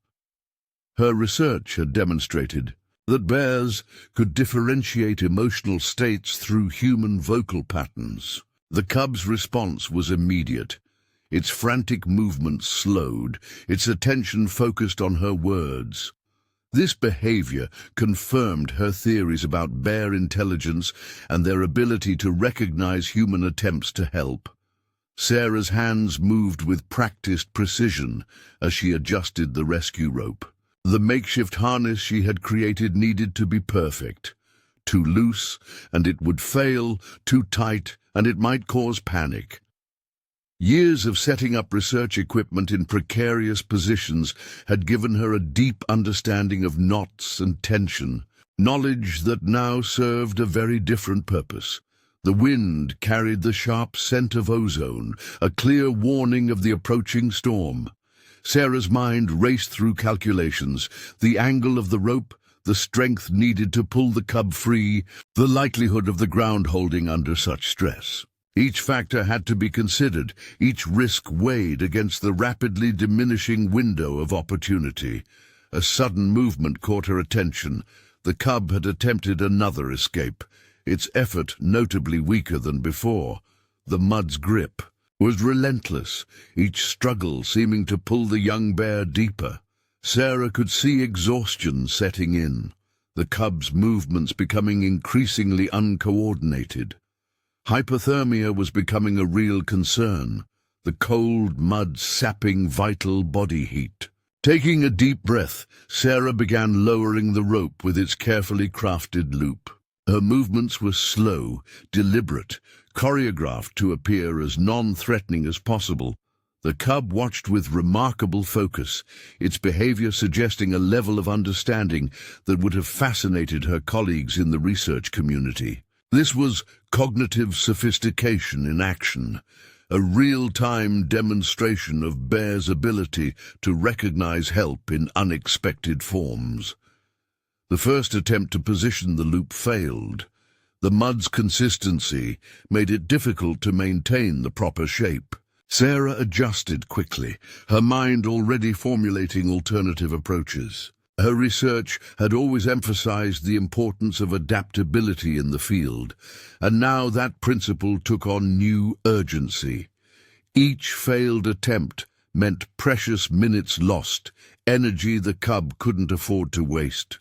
S1: Her research had demonstrated that bears could differentiate emotional states through human vocal patterns. The cub's response was immediate. Its frantic movements slowed, its attention focused on her words. This behavior confirmed her theories about bear intelligence and their ability to recognize human attempts to help. Sarah's hands moved with practiced precision as she adjusted the rescue rope. The makeshift harness she had created needed to be perfect. Too loose, and it would fail; too tight, and it might cause panic. Years of setting up research equipment in precarious positions had given her a deep understanding of knots and tension, knowledge that now served a very different purpose. The wind carried the sharp scent of ozone, a clear warning of the approaching storm. Sarah's mind raced through calculations, the angle of the rope, the strength needed to pull the cub free, the likelihood of the ground holding under such stress. Each factor had to be considered, each risk weighed against the rapidly diminishing window of opportunity. A sudden movement caught her attention. The cub had attempted another escape, its effort notably weaker than before. The mud's grip was relentless, each struggle seeming to pull the young bear deeper. Sarah could see exhaustion setting in, the cub's movements becoming increasingly uncoordinated. Hypothermia was becoming a real concern, the cold mud sapping vital body heat. Taking a deep breath, Sarah began lowering the rope with its carefully crafted loop. Her movements were slow, deliberate, choreographed to appear as non-threatening as possible. The cub watched with remarkable focus, its behavior suggesting a level of understanding that would have fascinated her colleagues in the research community. This was cognitive sophistication in action, a real-time demonstration of bear's ability to recognize help in unexpected forms. The first attempt to position the loop failed. The mud's consistency made it difficult to maintain the proper shape. Sarah adjusted quickly, her mind already formulating alternative approaches. Her research had always emphasized the importance of adaptability in the field, and now that principle took on new urgency. Each failed attempt meant precious minutes lost, energy the cub couldn't afford to waste.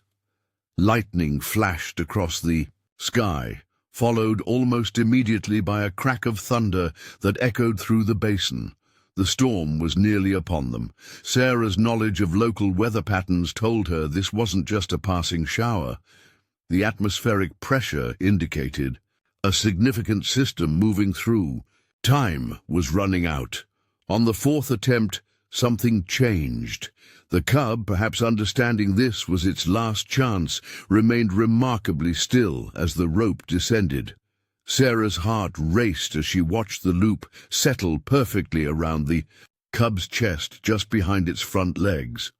S1: Lightning flashed across the sky, followed almost immediately by a crack of thunder that echoed through the basin. The storm was nearly upon them. Sarah's knowledge of local weather patterns told her this wasn't just a passing shower. The atmospheric pressure indicated a significant system moving through. Time was running out. On the fourth attempt, something changed. The cub, perhaps understanding this was its last chance, remained remarkably still as the rope descended. Sarah's heart raced as she watched the loop settle perfectly around the cub's chest just behind its front legs.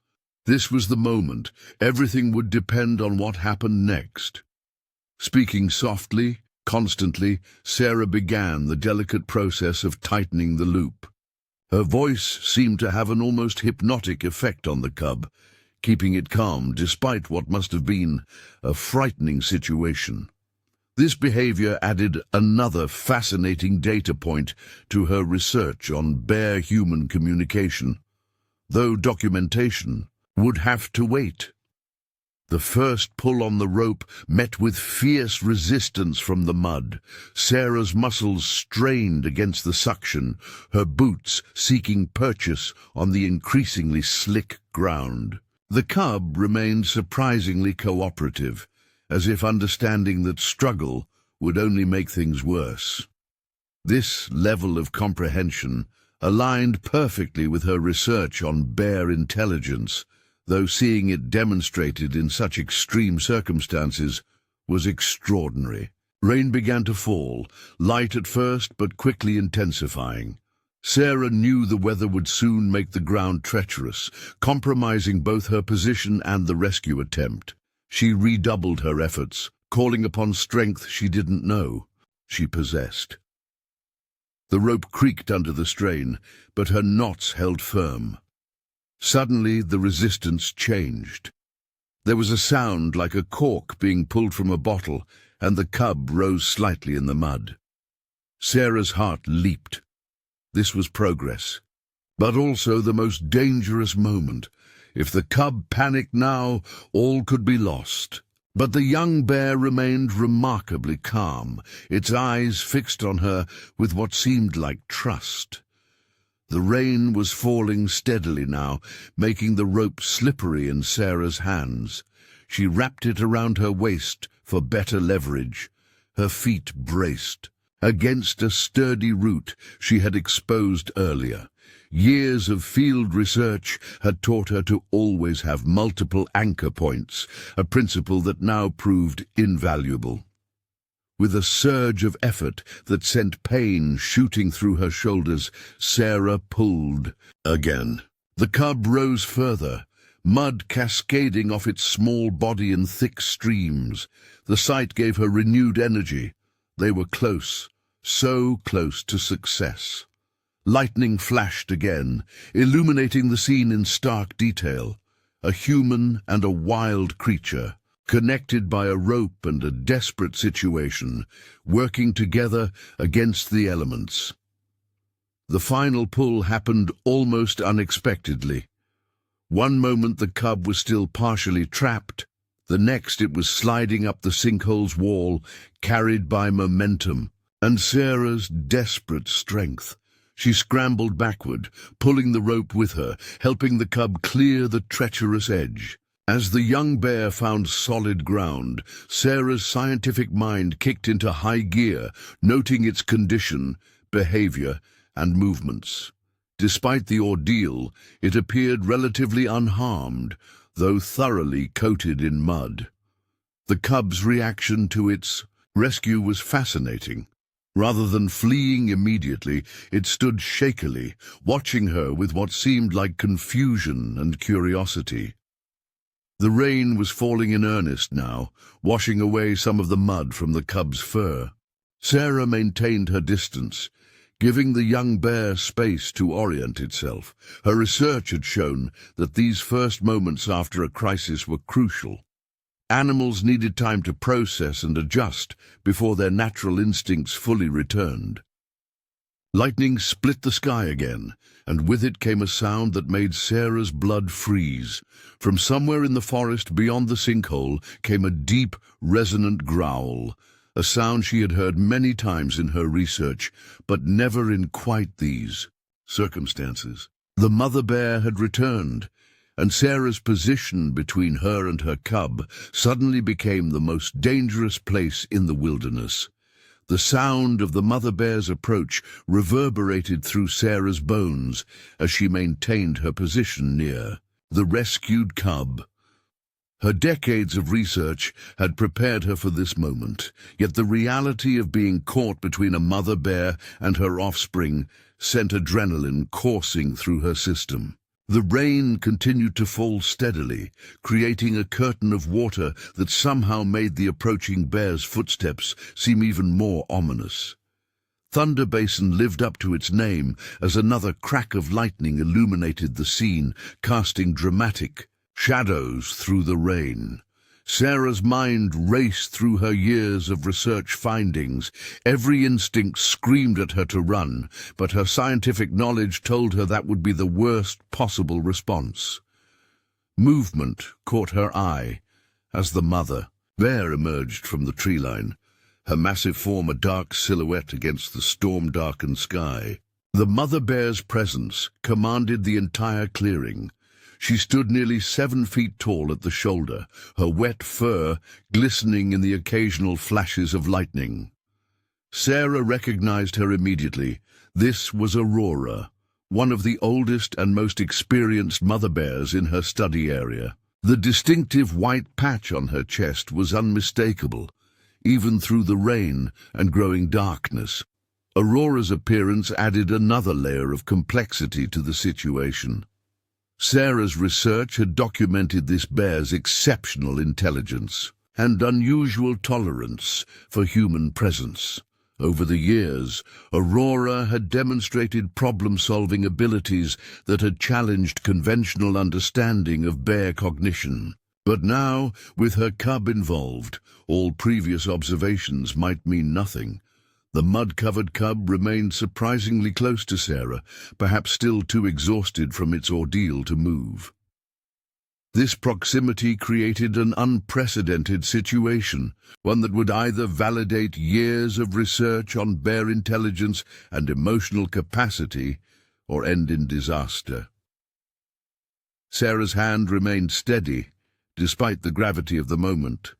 S1: This was the moment. Everything would depend on what happened next. Speaking softly, constantly, Sarah began the delicate process of tightening the loop. Her voice seemed to have an almost hypnotic effect on the cub, keeping it calm despite what must have been a frightening situation. This behavior added another fascinating data point to her research on bear-human communication, though documentation would have to wait. The first pull on the rope met with fierce resistance from the mud. Sarah's muscles strained against the suction, her boots seeking purchase on the increasingly slick ground. The cub remained surprisingly cooperative, as if understanding that struggle would only make things worse. This level of comprehension aligned perfectly with her research on bear intelligence, though seeing it demonstrated in such extreme circumstances was extraordinary. Rain began to fall, light at first but quickly intensifying. Sarah knew the weather would soon make the ground treacherous, compromising both her position and the rescue attempt. She redoubled her efforts, calling upon strength she didn't know she possessed. The rope creaked under the strain, but her knots held firm. Suddenly, the resistance changed. There was a sound like a cork being pulled from a bottle, and the cub rose slightly in the mud. Sarah's heart leaped. This was progress, but also the most dangerous moment. If the cub panicked now, all could be lost. But the young bear remained remarkably calm, its eyes fixed on her with what seemed like trust. The rain was falling steadily now, making the rope slippery in Sarah's hands. She wrapped it around her waist for better leverage. Her feet braced against a sturdy root she had exposed earlier. Years of field research had taught her to always have multiple anchor points, a principle that now proved invaluable. With a surge of effort that sent pain shooting through her shoulders, Sarah pulled again. The cub rose further, mud cascading off its small body in thick streams. The sight gave her renewed energy. They were close, so close to success. Lightning flashed again, illuminating the scene in stark detail. A human and a wild creature, connected by a rope and a desperate situation, working together against the elements. The final pull happened almost unexpectedly. One moment the cub was still partially trapped, the next it was sliding up the sinkhole's wall, carried by momentum and Sarah's desperate strength. She scrambled backward, pulling the rope with her, helping the cub clear the treacherous edge. As the young bear found solid ground, Sarah's scientific mind kicked into high gear, noting its condition, behavior, and movements. Despite the ordeal, it appeared relatively unharmed, though thoroughly coated in mud. The cub's reaction to its rescue was fascinating. Rather than fleeing immediately, it stood shakily, watching her with what seemed like confusion and curiosity. The rain was falling in earnest now, washing away some of the mud from the cub's fur. Sarah maintained her distance, giving the young bear space to orient itself. Her research had shown that these first moments after a crisis were crucial. Animals needed time to process and adjust before their natural instincts fully returned. Lightning split the sky again, and with it came a sound that made Sarah's blood freeze. From somewhere in the forest beyond the sinkhole came a deep, resonant growl. a sound she had heard many times in her research, but never in quite these circumstances. The mother bear had returned, and Sarah's position between her and her cub suddenly became the most dangerous place in the wilderness. The sound of the mother bear's approach reverberated through Sarah's bones as she maintained her position near the rescued cub. Her decades of research had prepared her for this moment, yet the reality of being caught between a mother bear and her offspring sent adrenaline coursing through her system. The rain continued to fall steadily, creating a curtain of water that somehow made the approaching bear's footsteps seem even more ominous. Thunder Basin lived up to its name as another crack of lightning illuminated the scene, casting dramatic shadows through the rain. Sarah's mind raced through her years of research findings. Every instinct screamed at her to run, but her scientific knowledge told her that would be the worst possible response. Movement caught her eye as the mother bear emerged from the tree line, her massive form a dark silhouette against the storm-darkened sky. The mother bear's presence commanded the entire clearing. She stood nearly 7 feet tall at the shoulder, her wet fur glistening in the occasional flashes of lightning. Sarah recognized her immediately. This was Aurora, one of the oldest and most experienced mother bears in her study area. The distinctive white patch on her chest was unmistakable, even through the rain and growing darkness. Aurora's appearance added another layer of complexity to the situation. Sarah's research had documented this bear's exceptional intelligence and unusual tolerance for human presence. Over the years, Aurora had demonstrated problem-solving abilities that had challenged conventional understanding of bear cognition. But now, with her cub involved, all previous observations might mean nothing. The mud-covered cub remained surprisingly close to Sarah, perhaps still too exhausted from its ordeal to move. This proximity created an unprecedented situation, one that would either validate years of research on bear intelligence and emotional capacity, or end in disaster. Sarah's hand remained steady, despite the gravity of the moment.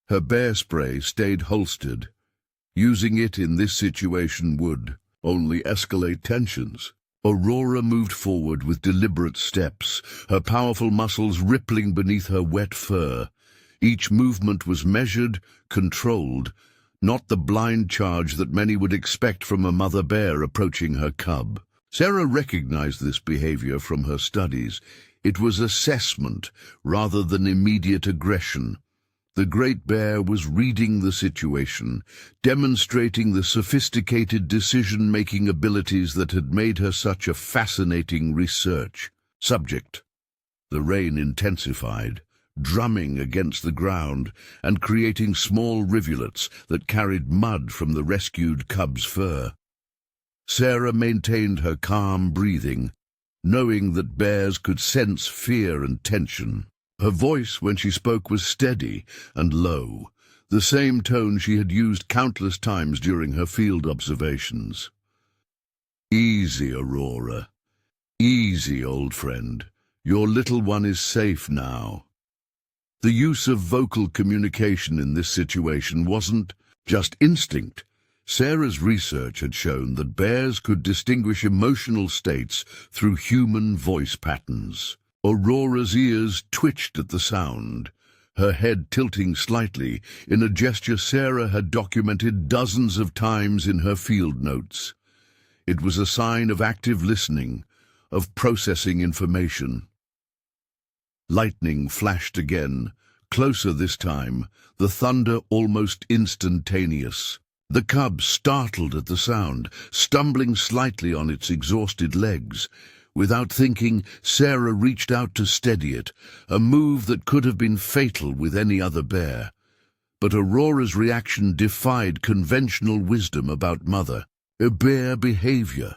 S1: Her bear spray stayed holstered. Using it in this situation would only escalate tensions. Aurora moved forward with deliberate steps, her powerful muscles rippling beneath her wet fur. Each movement was measured, controlled, not the blind charge that many would expect from a mother bear approaching her cub. Sarah recognized this behavior from her studies. It was assessment rather than immediate aggression. The great bear was reading the situation, demonstrating the sophisticated decision-making abilities that had made her such a fascinating research subject. The rain intensified, drumming against the ground and creating small rivulets that carried mud from the rescued cub's fur. Sarah maintained her calm breathing, knowing that bears could sense fear and tension. Her voice, when she spoke, was steady and low, the same tone she had used countless times during her field observations. "Easy, Aurora. Easy, old friend. Your little one is safe now." The use of vocal communication in this situation wasn't just instinct. Sarah's research had shown that bears could distinguish emotional states through human voice patterns. Aurora's ears twitched at the sound, her head tilting slightly in a gesture Sarah had documented dozens of times in her field notes. It was a sign of active listening, of processing information. Lightning flashed again, closer this time, the thunder almost instantaneous. The cub startled at the sound, stumbling slightly on its exhausted legs. Without thinking, Sarah reached out to steady it, a move that could have been fatal with any other bear. But Aurora's reaction defied conventional wisdom about mother bear behavior.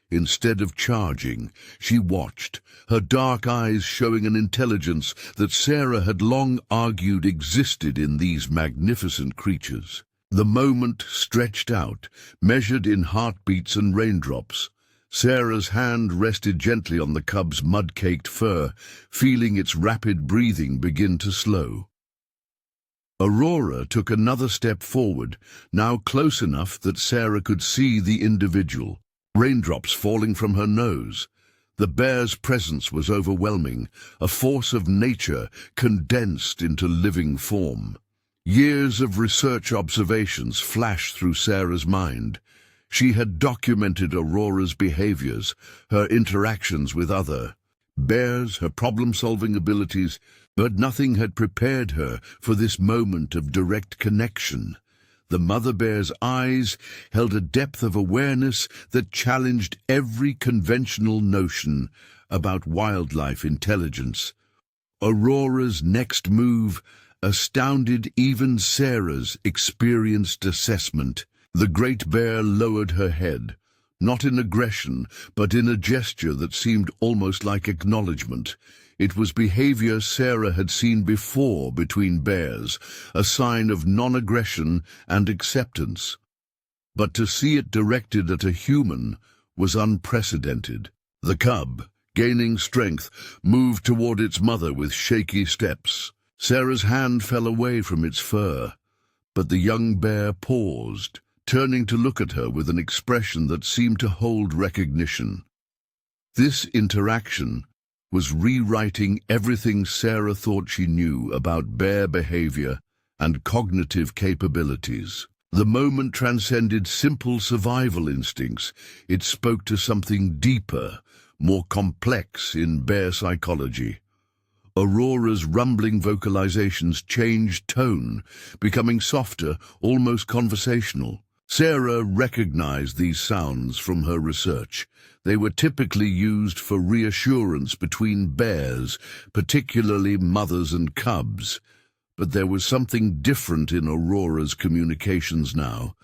S1: Instead of charging, she watched, her dark eyes showing an intelligence that Sarah had long argued existed in these magnificent creatures. The moment stretched out, measured in heartbeats and raindrops. Sarah's hand rested gently on the cub's mud-caked fur, feeling its rapid breathing begin to slow. Aurora took another step forward, now close enough that Sarah could see the individual. Raindrops falling from her nose. The bear's presence was overwhelming, a force of nature condensed into living form. Years of research observations flashed through Sarah's mind. She had documented Aurora's behaviors, her interactions with other bears, her problem-solving abilities, but nothing had prepared her for this moment of direct connection. The mother bear's eyes held a depth of awareness that challenged every conventional notion about wildlife intelligence. Aurora's next move astounded even Sarah's experienced assessment. The great bear lowered her head, not in aggression, but in a gesture that seemed almost like acknowledgement. It was behavior Sarah had seen before between bears, a sign of non-aggression and acceptance. But to see it directed at a human was unprecedented. The cub, gaining strength, moved toward its mother with shaky steps. Sarah's hand fell away from its fur, but the young bear paused, turning to look at her with an expression that seemed to hold recognition. This interaction was rewriting everything Sarah thought she knew about bear behavior and cognitive capabilities. The moment transcended simple survival instincts. It spoke to something deeper, more complex in bear psychology. Aurora's rumbling vocalizations changed tone, becoming softer, almost conversational. Sarah recognized these sounds from her research. They were typically used for reassurance between bears, particularly mothers and cubs. But there was something different in Aurora's communications now,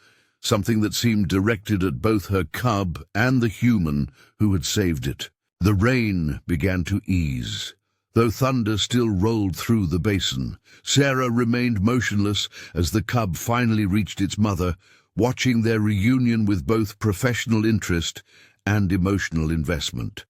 S1: something that seemed directed at both her cub and the human who had saved it. The rain began to ease. Though thunder still rolled through the basin, Sarah remained motionless as the cub finally reached its mother, watching their reunion with both professional interest and emotional investment.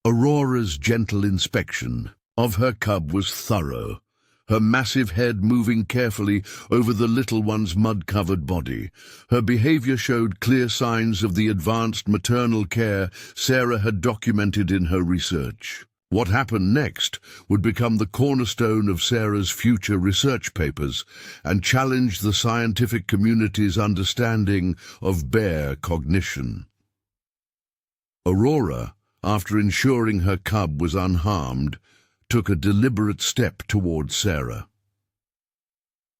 S1: Aurora's gentle inspection of her cub was thorough, her massive head moving carefully over the little one's mud-covered body. Her behavior showed clear signs of the advanced maternal care Sarah had documented in her research. What happened next would become the cornerstone of Sarah's future research papers and challenge the scientific community's understanding of bear cognition. Aurora, after ensuring her cub was unharmed, took a deliberate step toward Sarah.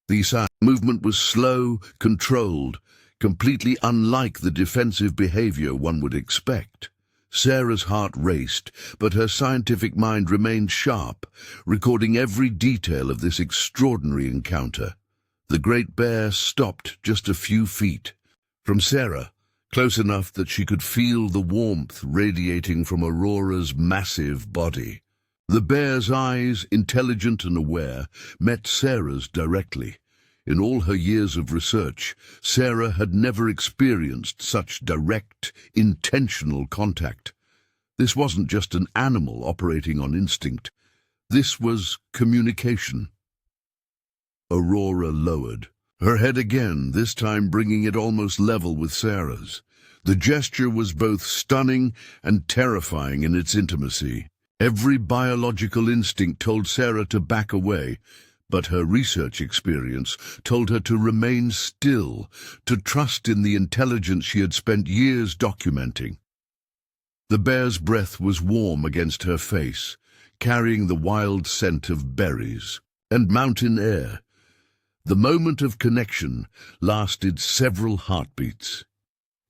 S1: The movement was slow, controlled, completely unlike the defensive behavior one would expect. Sarah's heart raced, but her scientific mind remained sharp, recording every detail of this extraordinary encounter. The great bear stopped just a few feet from Sarah, close enough that she could feel the warmth radiating from Aurora's massive body. The bear's eyes, intelligent and aware, met Sarah's directly. In all her years of research, Sarah had never experienced such direct, intentional contact. This wasn't just an animal operating on instinct. This was communication. Aurora lowered her head again, this time bringing it almost level with Sarah's. The gesture was both stunning and terrifying in its intimacy. Every biological instinct told Sarah to back away, but her research experience told her to remain still, to trust in the intelligence she had spent years documenting. The bear's breath was warm against her face, carrying the wild scent of berries and mountain air. The moment of connection lasted several heartbeats.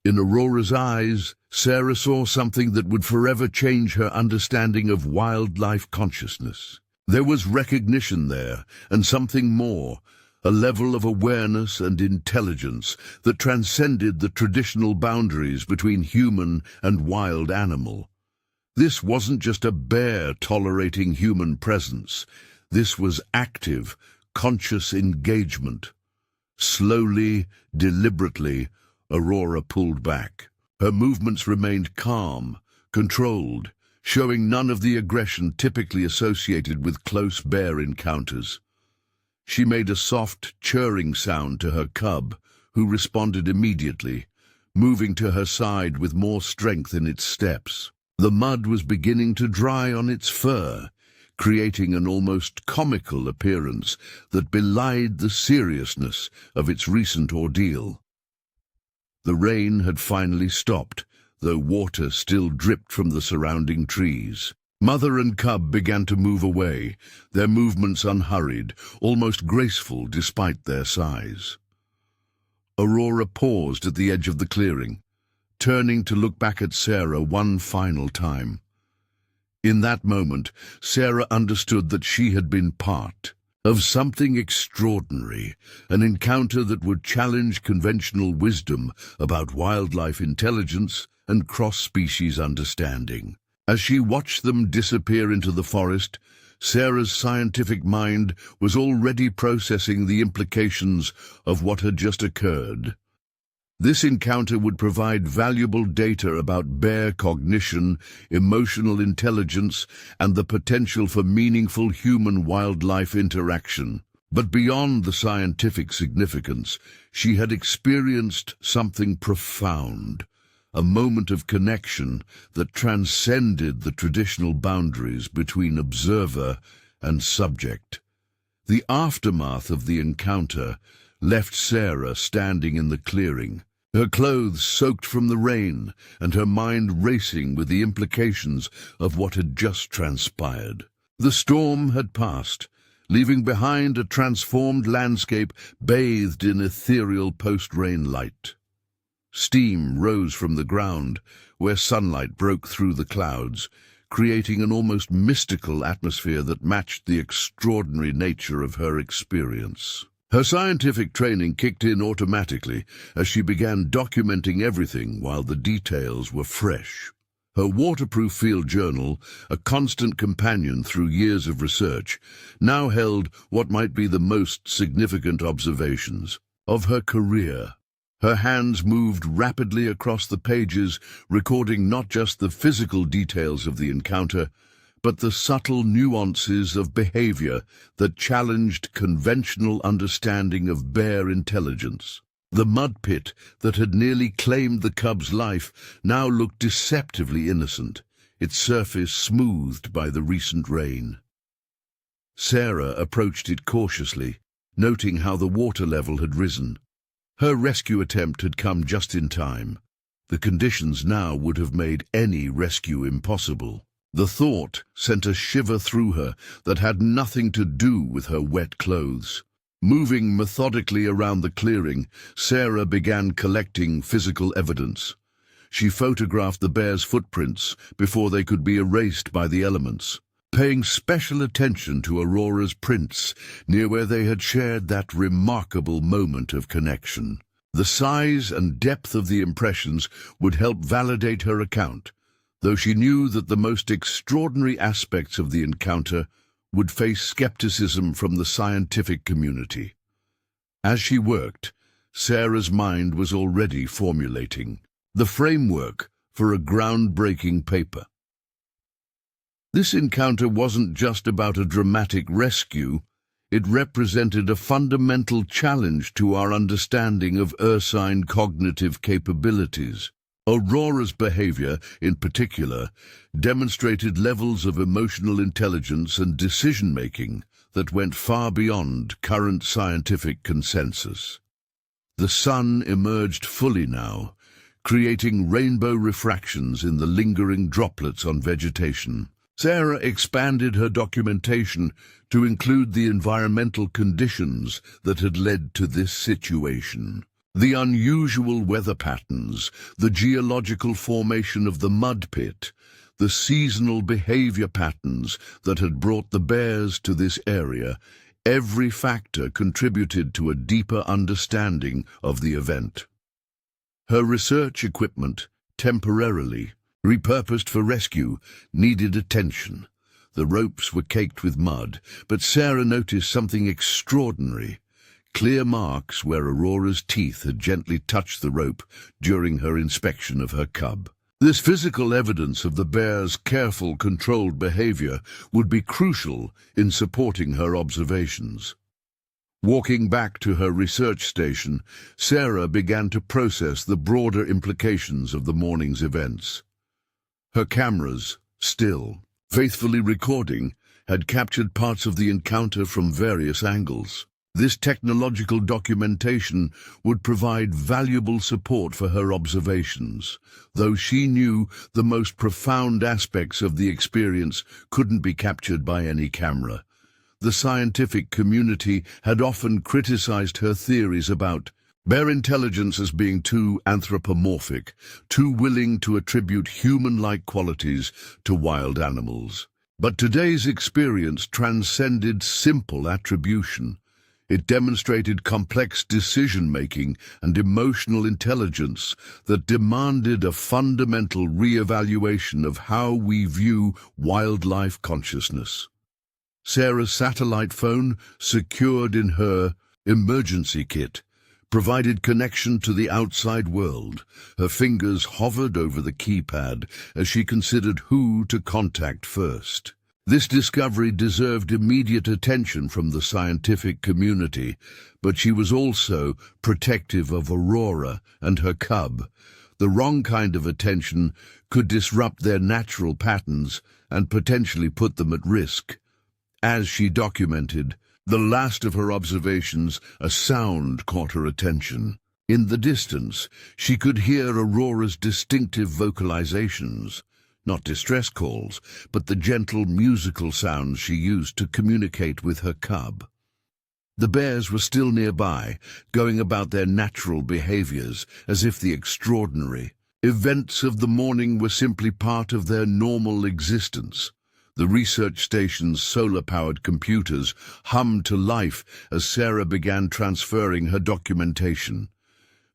S1: In Aurora's eyes, Sarah saw something that would forever change her understanding of wildlife consciousness. There was recognition there, and something more, a level of awareness and intelligence that transcended the traditional boundaries between human and wild animal. This wasn't just a bear tolerating human presence. This was active, conscious engagement. Slowly, deliberately, Aurora pulled back. Her movements remained calm, controlled, showing none of the aggression typically associated with close bear encounters. She made a soft, churring sound to her cub, who responded immediately, moving to her side with more strength in its steps. The mud was beginning to dry on its fur, creating an almost comical appearance that belied the seriousness of its recent ordeal. The rain had finally stopped, though water still dripped from the surrounding trees. Mother and cub began to move away, their movements unhurried, almost graceful despite their size. Aurora paused at the edge of the clearing, turning to look back at Sarah one final time. In that moment, Sarah understood that she had been part of something extraordinary, an encounter that would challenge conventional wisdom about wildlife intelligence and cross-species understanding. As she watched them disappear into the forest, Sarah's scientific mind was already processing the implications of what had just occurred. This encounter would provide valuable data about bear cognition, emotional intelligence, and the potential for meaningful human-wildlife interaction. But beyond the scientific significance, she had experienced something profound, a moment of connection that transcended the traditional boundaries between observer and subject. The aftermath of the encounter left Sarah standing in the clearing, her clothes soaked from the rain and her mind racing with the implications of what had just transpired. The storm had passed, leaving behind a transformed landscape bathed in ethereal post-rain light. Steam rose from the ground, where sunlight broke through the clouds, creating an almost mystical atmosphere that matched the extraordinary nature of her experience. Her scientific training kicked in automatically as she began documenting everything while the details were fresh. Her waterproof field journal, a constant companion through years of research, now held what might be the most significant observations of her career. Her hands moved rapidly across the pages, recording not just the physical details of the encounter, but the subtle nuances of behavior that challenged conventional understanding of bear intelligence. The mud pit that had nearly claimed the cub's life now looked deceptively innocent, its surface smoothed by the recent rain. Sarah approached it cautiously, noting how the water level had risen. Her rescue attempt had come just in time. The conditions now would have made any rescue impossible. The thought sent a shiver through her that had nothing to do with her wet clothes. Moving methodically around the clearing, Sarah began collecting physical evidence. She photographed the bear's footprints before they could be erased by the elements, paying special attention to Aurora's prints near where they had shared that remarkable moment of connection. The size and depth of the impressions would help validate her account, though she knew that the most extraordinary aspects of the encounter would face skepticism from the scientific community. As she worked, Sarah's mind was already formulating the framework for a groundbreaking paper. This encounter wasn't just about a dramatic rescue, it represented a fundamental challenge to our understanding of ursine cognitive capabilities. Aurora's behavior, in particular, demonstrated levels of emotional intelligence and decision-making that went far beyond current scientific consensus. The sun emerged fully now, creating rainbow refractions in the lingering droplets on vegetation. Sarah expanded her documentation to include the environmental conditions that had led to this situation. The unusual weather patterns, the geological formation of the mud pit, the seasonal behavior patterns that had brought the bears to this area, every factor contributed to a deeper understanding of the event. Her research equipment, temporarily repurposed for rescue, needed attention. The ropes were caked with mud, but Sarah noticed something extraordinary. clear marks where Aurora's teeth had gently touched the rope during her inspection of her cub. This physical evidence of the bear's careful, controlled behavior would be crucial in supporting her observations. Walking back to her research station, Sarah began to process the broader implications of the morning's events. Her cameras, still faithfully recording, had captured parts of the encounter from various angles. This technological documentation would provide valuable support for her observations, though she knew the most profound aspects of the experience couldn't be captured by any camera. The scientific community had often criticized her theories about bear intelligence as being too anthropomorphic, too willing to attribute human-like qualities to wild animals. But today's experience transcended simple attribution. It demonstrated complex decision-making and emotional intelligence that demanded a fundamental re-evaluation of how we view wildlife consciousness. Sarah's satellite phone, secured in her emergency kit, provided connection to the outside world. Her fingers hovered over the keypad as she considered who to contact first. This discovery deserved immediate attention from the scientific community, but she was also protective of Aurora and her cub. The wrong kind of attention could disrupt their natural patterns and potentially put them at risk. As she documented the last of her observations, a sound caught her attention. In the distance, she could hear Aurora's distinctive vocalizations. Not distress calls, but the gentle musical sounds she used to communicate with her cub. The bears were still nearby, going about their natural behaviors, as if the extraordinary events of the morning were simply part of their normal existence. The research station's solar-powered computers hummed to life as Sarah began transferring her documentation.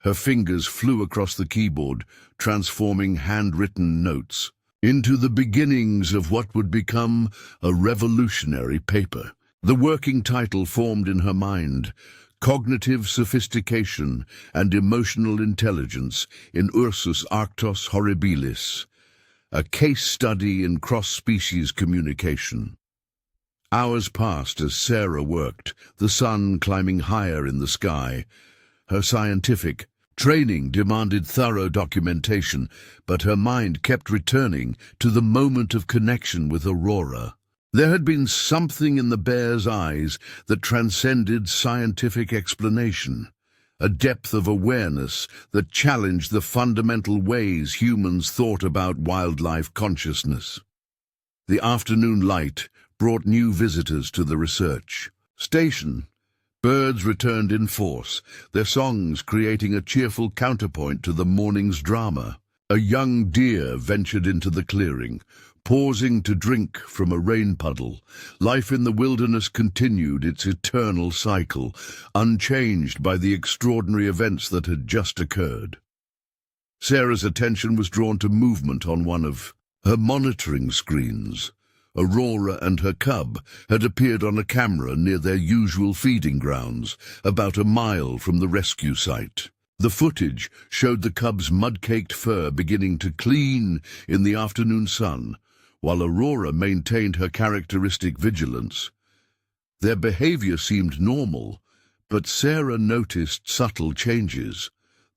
S1: Her fingers flew across the keyboard, transforming handwritten notes into the beginnings of what would become a revolutionary paper. The working title formed in her mind: Cognitive Sophistication and Emotional Intelligence in Ursus Arctos Horribilis, a case study in cross-species communication. Hours passed as Sarah worked, the sun climbing higher in the sky. Her scientific training demanded thorough documentation, but her mind kept returning to the moment of connection with Aurora. There had been something in the bear's eyes that transcended scientific explanation, a depth of awareness that challenged the fundamental ways humans thought about wildlife consciousness. The afternoon light brought new visitors to the research station. Birds returned in force, their songs creating a cheerful counterpoint to the morning's drama. A young deer ventured into the clearing, pausing to drink from a rain puddle. Life in the wilderness continued its eternal cycle, unchanged by the extraordinary events that had just occurred. Sarah's attention was drawn to movement on one of her monitoring screens. Aurora and her cub had appeared on a camera near their usual feeding grounds, about a mile from the rescue site. The footage showed the cub's mud-caked fur beginning to clean in the afternoon sun, while Aurora maintained her characteristic vigilance. Their behavior seemed normal, but Sarah noticed subtle changes.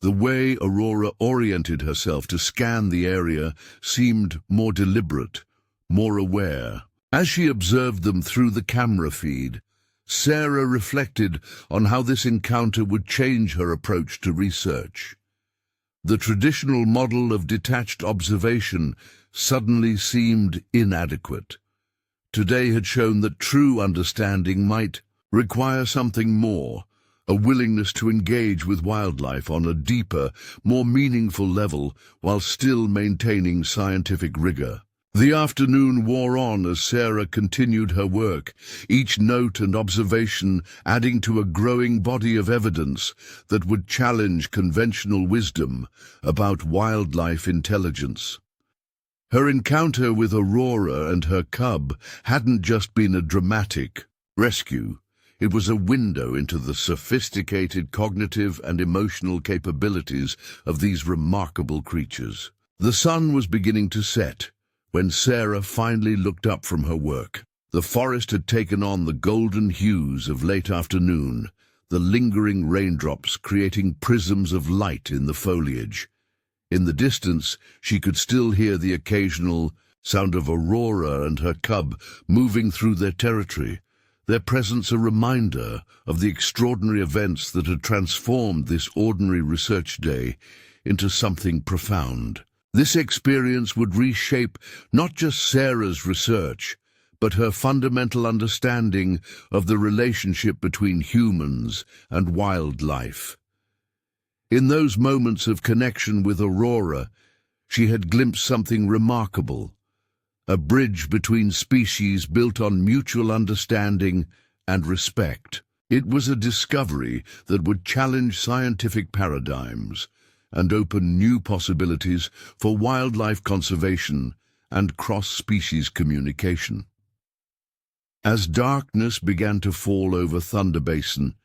S1: The way Aurora oriented herself to scan the area seemed more deliberate, more aware. As she observed them through the camera feed, Sarah reflected on how this encounter would change her approach to research. The traditional model of detached observation suddenly seemed inadequate. Today had shown that true understanding might require something more, a willingness to engage with wildlife on a deeper, more meaningful level while still maintaining scientific rigor. The afternoon wore on as Sarah continued her work, each note and observation adding to a growing body of evidence that would challenge conventional wisdom about wildlife intelligence. Her encounter with Aurora and her cub hadn't just been a dramatic rescue. It was a window into the sophisticated cognitive and emotional capabilities of these remarkable creatures. The sun was beginning to set when Sarah finally looked up from her work. The forest had taken on the golden hues of late afternoon, the lingering raindrops creating prisms of light in the foliage. In the distance, she could still hear the occasional sound of Aurora and her cub moving through their territory, their presence a reminder of the extraordinary events that had transformed this ordinary research day into something profound. This experience would reshape not just Sarah's research, but her fundamental understanding of the relationship between humans and wildlife. In those moments of connection with Aurora, she had glimpsed something remarkable, a bridge between species built on mutual understanding and respect. It was a discovery that would challenge scientific paradigms and open new possibilities for wildlife conservation and cross-species communication. As darkness began to fall over Thunder Basin,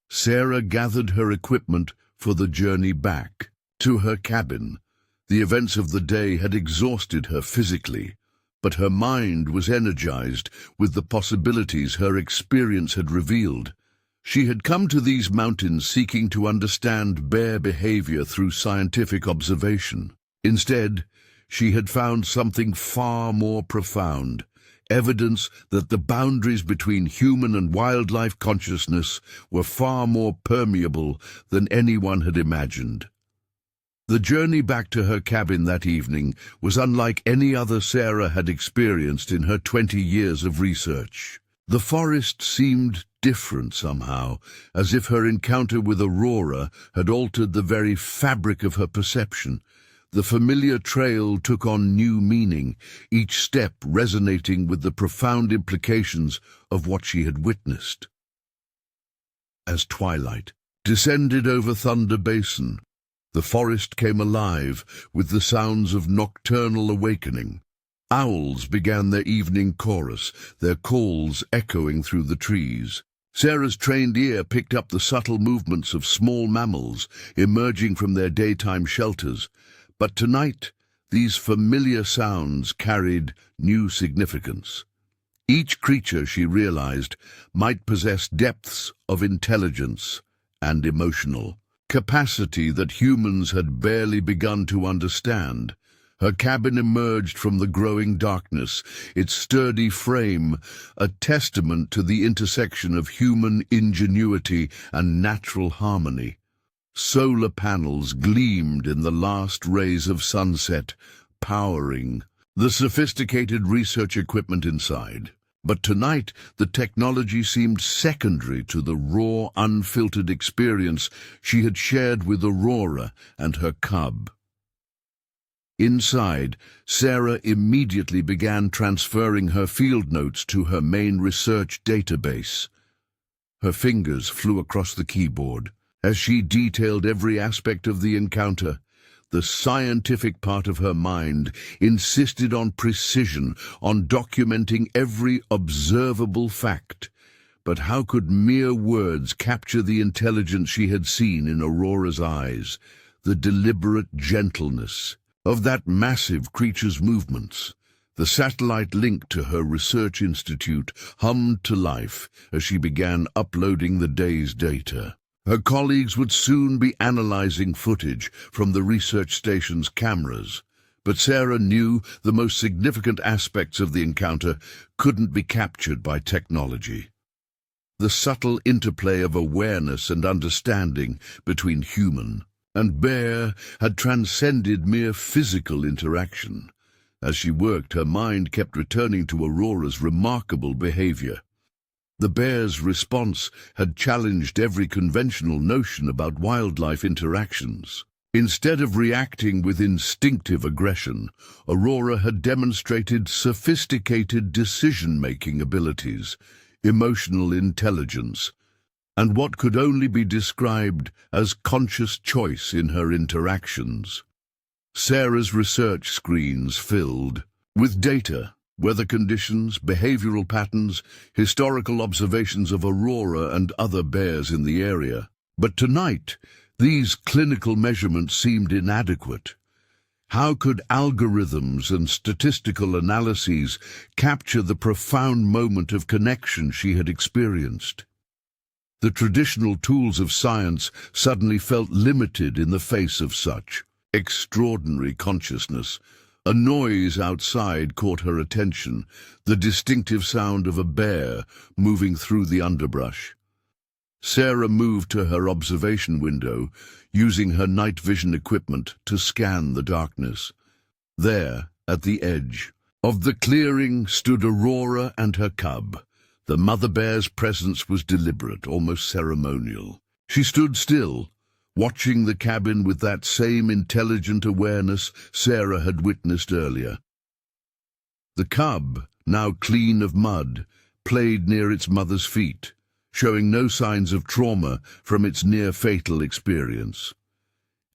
S1: Sarah gathered her equipment for the journey back to her cabin. The events of the day had exhausted her physically, but her mind was energized with the possibilities her experience had revealed. She had come to these mountains seeking to understand bear behavior through scientific observation. Instead, she had found something far more profound, evidence that the boundaries between human and wildlife consciousness were far more permeable than anyone had imagined. The journey back to her cabin that evening was unlike any other Sarah had experienced in her 20 years of research. The forest seemed different somehow, as if her encounter with Aurora had altered the very fabric of her perception. The familiar trail took on new meaning, each step resonating with the profound implications of what she had witnessed. As twilight descended over Thunder Basin, the forest came alive with the sounds of nocturnal awakening. Owls began their evening chorus, their calls echoing through the trees. Sarah's trained ear picked up the subtle movements of small mammals emerging from their daytime shelters. But tonight, these familiar sounds carried new significance. Each creature, she realized, might possess depths of intelligence and emotional capacity that humans had barely begun to understand. Her cabin emerged from the growing darkness, its sturdy frame a testament to the intersection of human ingenuity and natural harmony. Solar panels gleamed in the last rays of sunset, powering the sophisticated research equipment inside. But tonight, the technology seemed secondary to the raw, unfiltered experience she had shared with Aurora and her cub. Inside, Sarah immediately began transferring her field notes to her main research database. Her fingers flew across the keyboard as she detailed every aspect of the encounter. The scientific part of her mind insisted on precision, on documenting every observable fact. But how could mere words capture the intelligence she had seen in Aurora's eyes, the deliberate gentleness of that massive creature's movements? The satellite link to her research institute hummed to life as she began uploading the day's data. Her colleagues would soon be analyzing footage from the research station's cameras, but Sarah knew the most significant aspects of the encounter couldn't be captured by technology. The subtle interplay of awareness and understanding between human and bear had transcended mere physical interaction. As she worked, her mind kept returning to Aurora's remarkable behavior. The bear's response had challenged every conventional notion about wildlife interactions. Instead of reacting with instinctive aggression, Aurora had demonstrated sophisticated decision-making abilities, emotional intelligence, and what could only be described as conscious choice in her interactions. Sarah's research screens filled with data weather conditions, behavioral patterns, historical observations of aurora and other bears in the area. But tonight, these clinical measurements seemed inadequate. How could algorithms and statistical analyses capture the profound moment of connection she had experienced? The traditional tools of science suddenly felt limited in the face of such extraordinary consciousness. A noise outside caught her attention, the distinctive sound of a bear moving through the underbrush. Sarah moved to her observation window, using her night vision equipment to scan the darkness. There, at the edge of the clearing, stood Aurora and her cub. The mother bear's presence was deliberate, almost ceremonial. She stood still, watching the cabin with that same intelligent awareness Sarah had witnessed earlier. The cub, now clean of mud, played near its mother's feet, showing no signs of trauma from its near-fatal experience.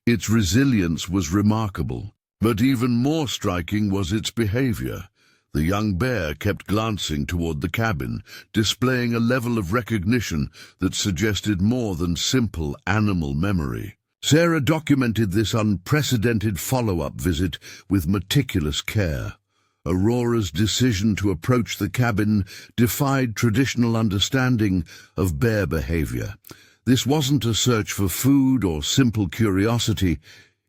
S1: Its resilience was remarkable, but even more striking was its behavior. The young bear kept glancing toward the cabin, displaying a level of recognition that suggested more than simple animal memory. Sarah documented this unprecedented follow-up visit with meticulous care. Aurora's decision to approach the cabin defied traditional understanding of bear behavior. This wasn't a search for food or simple curiosity.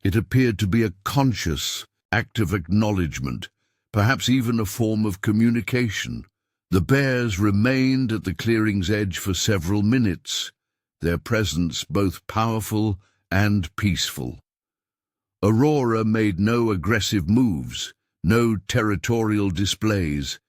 S1: It appeared to be a conscious act of acknowledgement, perhaps even a form of communication. The bears remained at the clearing's edge for several minutes, their presence both powerful and peaceful. Aurora made no aggressive moves, no territorial displays.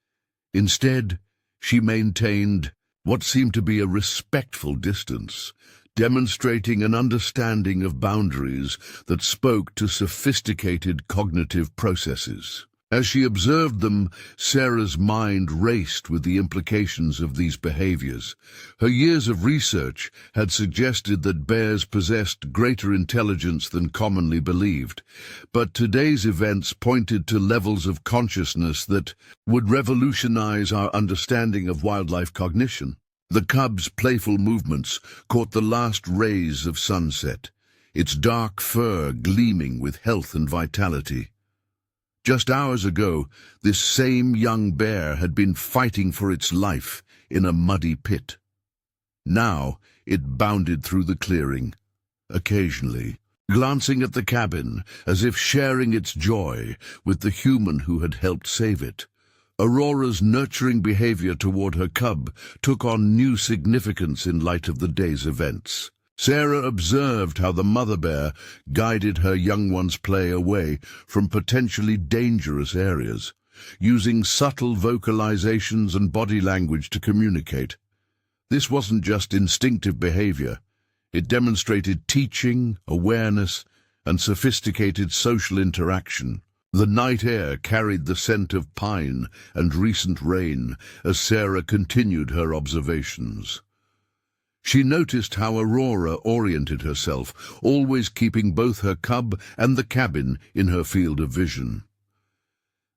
S1: Instead, she maintained what seemed to be a respectful distance, demonstrating an understanding of boundaries that spoke to sophisticated cognitive processes. As she observed them, Sarah's mind raced with the implications of these behaviors. Her years of research had suggested that bears possessed greater intelligence than commonly believed, but today's events pointed to levels of consciousness that would revolutionize our understanding of wildlife cognition. The cub's playful movements caught the last rays of sunset, its dark fur gleaming with health and vitality. Just hours ago, this same young bear had been fighting for its life in a muddy pit. Now it bounded through the clearing, occasionally glancing at the cabin as if sharing its joy with the human who had helped save it. Aurora's nurturing behavior toward her cub took on new significance in light of the day's events. Sarah observed how the mother bear guided her young one's play away from potentially dangerous areas, using subtle vocalizations and body language to communicate. This wasn't just instinctive behavior. It demonstrated teaching, awareness, and sophisticated social interaction. The night air carried the scent of pine and recent rain as Sarah continued her observations. She noticed how Aurora oriented herself, always keeping both her cub and the cabin in her field of vision.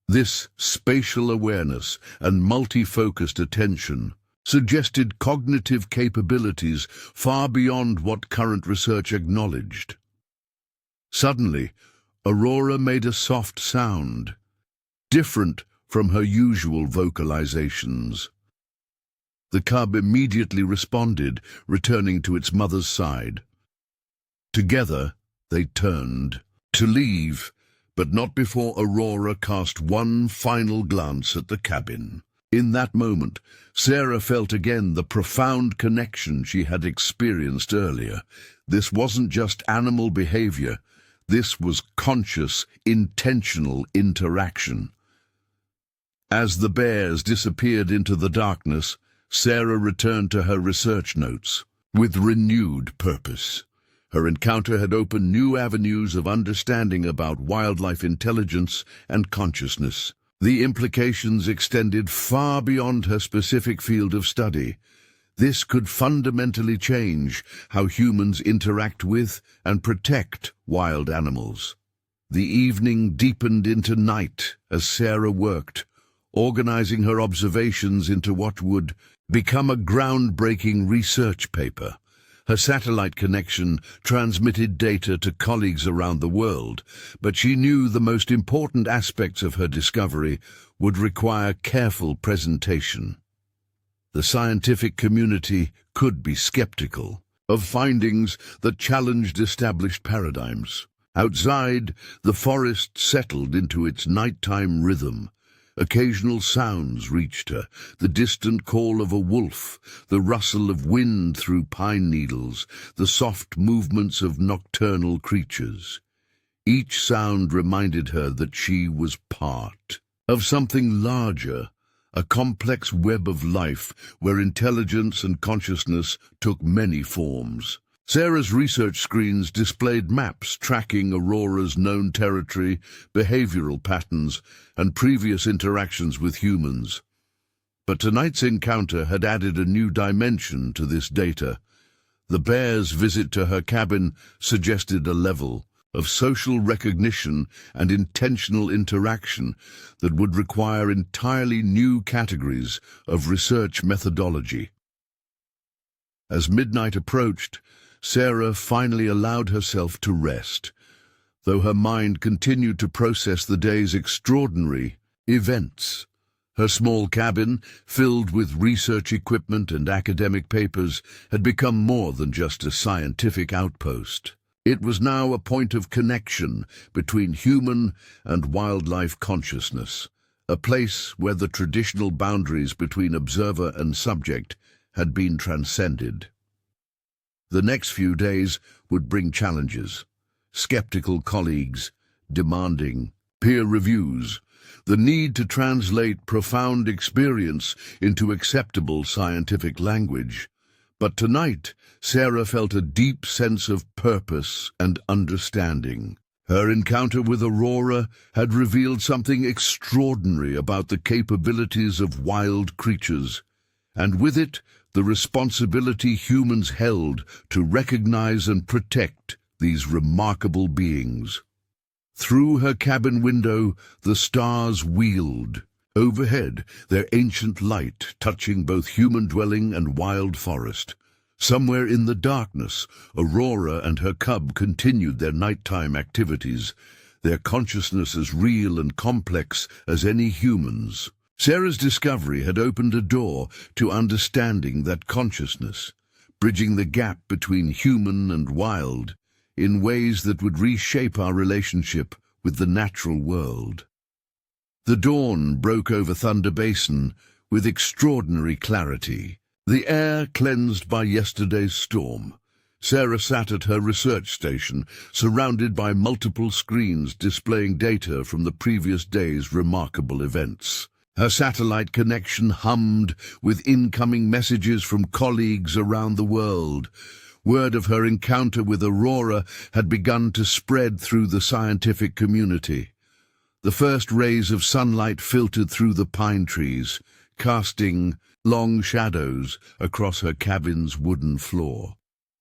S1: This spatial awareness and multi-focused attention suggested cognitive capabilities far beyond what current research acknowledged. Suddenly, Aurora made a soft sound, different from her usual vocalizations. The cub immediately responded, returning to its mother's side. Together, they turned to leave, but not before Aurora cast one final glance at the cabin. In that moment, Sarah felt again the profound connection she had experienced earlier. This wasn't just animal behavior. This was conscious, intentional interaction. As the bears disappeared into the darkness, Sarah returned to her research notes with renewed purpose. Her encounter had opened new avenues of understanding about wildlife intelligence and consciousness. The implications extended far beyond her specific field of study. This could fundamentally change how humans interact with and protect wild animals. The evening deepened into night as Sarah worked, organizing her observations into what would become a groundbreaking research paper. Her satellite connection transmitted data to colleagues around the world, but she knew the most important aspects of her discovery would require careful presentation. The scientific community could be skeptical of findings that challenged established paradigms. Outside, the forest settled into its nighttime rhythm. Occasional sounds reached her, the distant call of a wolf, the rustle of wind through pine needles, the soft movements of nocturnal creatures. Each sound reminded her that she was part of something larger, a complex web of life where intelligence and consciousness took many forms. Sarah's research screens displayed maps tracking Aurora's known territory, behavioral patterns, and previous interactions with humans. But tonight's encounter had added a new dimension to this data. The bear's visit to her cabin suggested a level of social recognition and intentional interaction that would require entirely new categories of research methodology. As midnight approached, Sarah finally allowed herself to rest, though her mind continued to process the day's extraordinary events. Her small cabin, filled with research equipment and academic papers, had become more than just a scientific outpost. It was now a point of connection between human and wildlife consciousness, a place where the traditional boundaries between observer and subject had been transcended. The next few days would bring challenges, skeptical colleagues demanding peer reviews, the need to translate profound experience into acceptable scientific language. But tonight, Sarah felt a deep sense of purpose and understanding. Her encounter with Aurora had revealed something extraordinary about the capabilities of wild creatures, and with it, the responsibility humans held to recognize and protect these remarkable beings. Through her cabin window, the stars wheeled. Overhead, their ancient light touching both human dwelling and wild forest. Somewhere in the darkness, Aurora and her cub continued their nighttime activities, their consciousness as real and complex as any humans. Sarah's discovery had opened a door to understanding that consciousness, bridging the gap between human and wild, in ways that would reshape our relationship with the natural world. The dawn broke over Thunder Basin with extraordinary clarity, the air cleansed by yesterday's storm. Sarah sat at her research station, surrounded by multiple screens displaying data from the previous day's remarkable events. Her satellite connection hummed with incoming messages from colleagues around the world. Word of her encounter with Aurora had begun to spread through the scientific community. The first rays of sunlight filtered through the pine trees, casting long shadows across her cabin's wooden floor.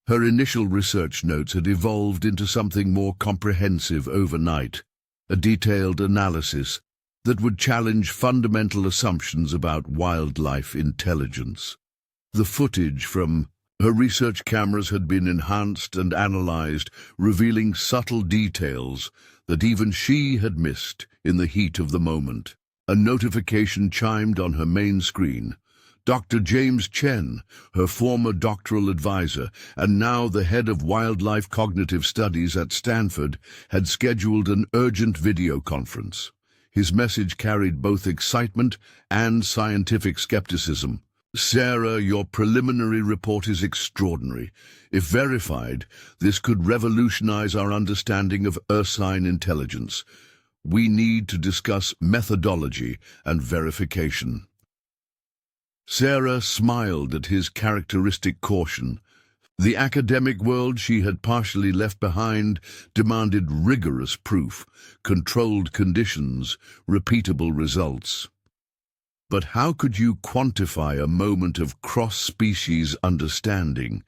S1: Her initial research notes had evolved into something more comprehensive overnight, a detailed analysis that would challenge fundamental assumptions about wildlife intelligence. The footage from her research cameras had been enhanced and analyzed, revealing subtle details that even she had missed in the heat of the moment. A notification chimed on her main screen. Dr. James Chen, her former doctoral advisor and now the head of wildlife cognitive studies at Stanford, had scheduled an urgent video conference. His message carried both excitement and scientific skepticism. Sarah, your preliminary report is extraordinary. If verified, this could revolutionize our understanding of ursine intelligence. We need to discuss methodology and verification. Sarah smiled at his characteristic caution. The academic world she had partially left behind demanded rigorous proof, controlled conditions, repeatable results. But how could you quantify a moment of cross-species understanding?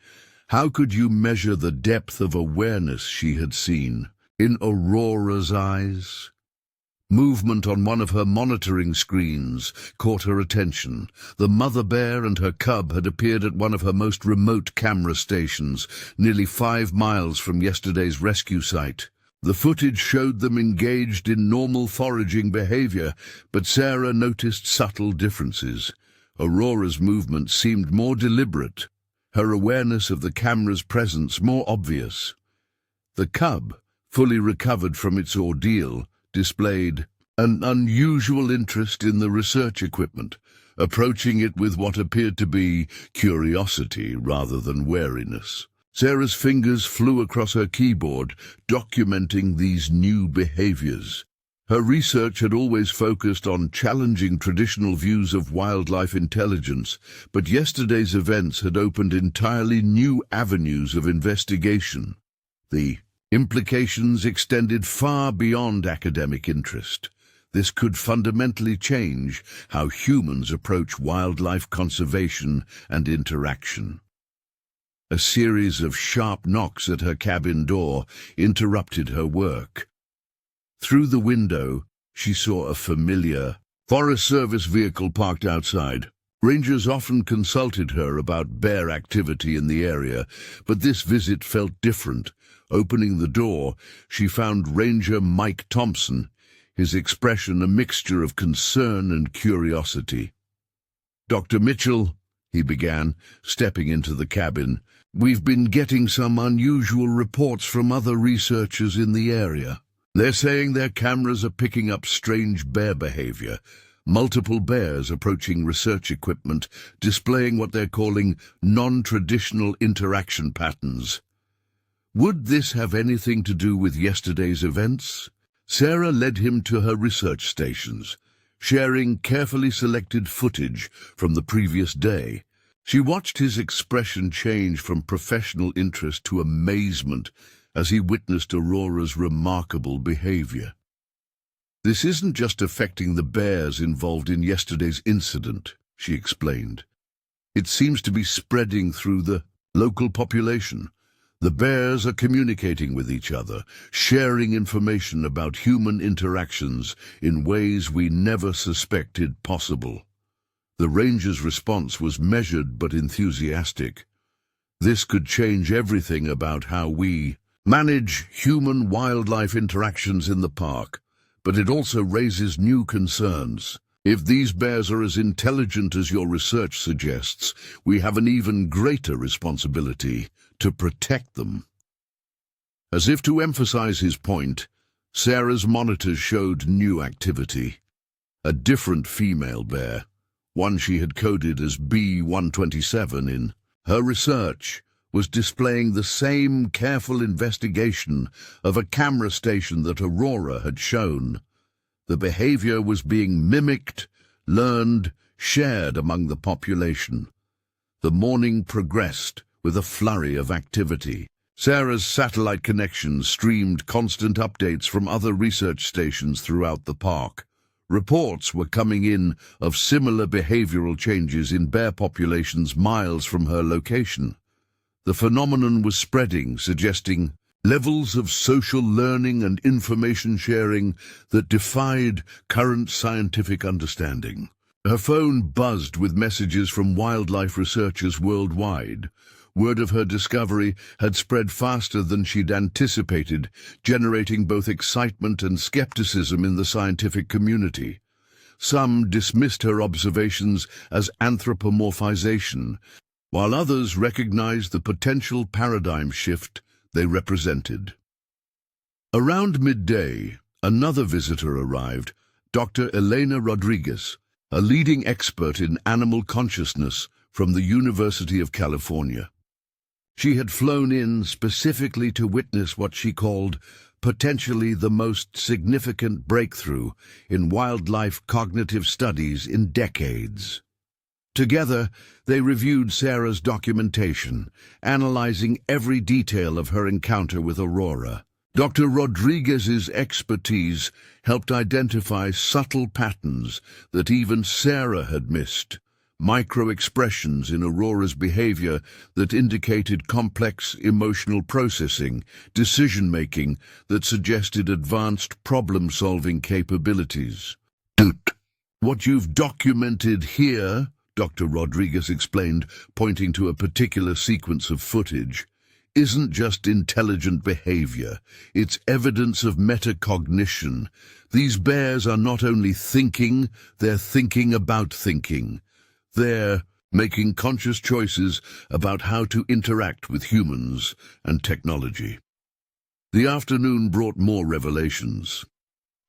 S1: How could you measure the depth of awareness she had seen in Aurora's eyes? Movement on one of her monitoring screens caught her attention. The mother bear and her cub had appeared at one of her most remote camera stations, nearly 5 miles from yesterday's rescue site. The footage showed them engaged in normal foraging behavior, but Sarah noticed subtle differences. Aurora's movement seemed more deliberate, her awareness of the camera's presence more obvious. The cub, fully recovered from its ordeal, displayed an unusual interest in the research equipment, approaching it with what appeared to be curiosity rather than wariness. Sarah's fingers flew across her keyboard, documenting these new behaviors. Her research had always focused on challenging traditional views of wildlife intelligence, but yesterday's events had opened entirely new avenues of investigation. The implications extended far beyond academic interest. This could fundamentally change how humans approach wildlife conservation and interaction. A series of sharp knocks at her cabin door interrupted her work. Through the window, she saw a familiar Forest Service vehicle parked outside. Rangers often consulted her about bear activity in the area, but this visit felt different. Opening the door, she found Ranger Mike Thompson, his expression a mixture of concern and curiosity. "Dr. Mitchell," he began, stepping into the cabin, "we've been getting some unusual reports from other researchers in the area. They're saying their cameras are picking up strange bear behavior. Multiple bears approaching research equipment, displaying what they're calling non-traditional interaction patterns. Would this have anything to do with yesterday's events?" Sarah led him to her research stations, sharing carefully selected footage from the previous day. She watched his expression change from professional interest to amazement as he witnessed Aurora's remarkable behavior. "This isn't just affecting the bears involved in yesterday's incident," she explained. "It seems to be spreading through the local population. The bears are communicating with each other, sharing information about human interactions in ways we never suspected possible." The ranger's response was measured but enthusiastic. "This could change everything about how we manage human-wildlife interactions in the park, but it also raises new concerns. If these bears are as intelligent as your research suggests, we have an even greater responsibility to protect them." As if to emphasize his point, Sarah's monitors showed new activity. A different female bear, one she had coded as B127 in her research, was displaying the same careful investigation of a camera station that Aurora had shown. The behavior was being mimicked, learned, shared among the population. The morning progressed with a flurry of activity. Sarah's satellite connections streamed constant updates from other research stations throughout the park. Reports were coming in of similar behavioral changes in bear populations miles from her location. The phenomenon was spreading, suggesting levels of social learning and information sharing that defied current scientific understanding. Her phone buzzed with messages from wildlife researchers worldwide. Word of her discovery had spread faster than she'd anticipated, generating both excitement and skepticism in the scientific community. Some dismissed her observations as anthropomorphization, while others recognized the potential paradigm shift they represented. Around midday, another visitor arrived, Dr. Elena Rodriguez, a leading expert in animal consciousness from the University of California. She had flown in specifically to witness what she called potentially the most significant breakthrough in wildlife cognitive studies in decades. Together, they reviewed Sarah's documentation, analyzing every detail of her encounter with Aurora. Dr. Rodriguez's expertise helped identify subtle patterns that even Sarah had missed, micro-expressions in Aurora's behavior that indicated complex emotional processing, decision-making that suggested advanced problem-solving capabilities. What you've documented here, Dr. Rodriguez explained, pointing to a particular sequence of footage, isn't just intelligent behavior, it's evidence of metacognition. These bears are not only thinking, they're thinking about thinking. They're making conscious choices about how to interact with humans and technology. The afternoon brought more revelations.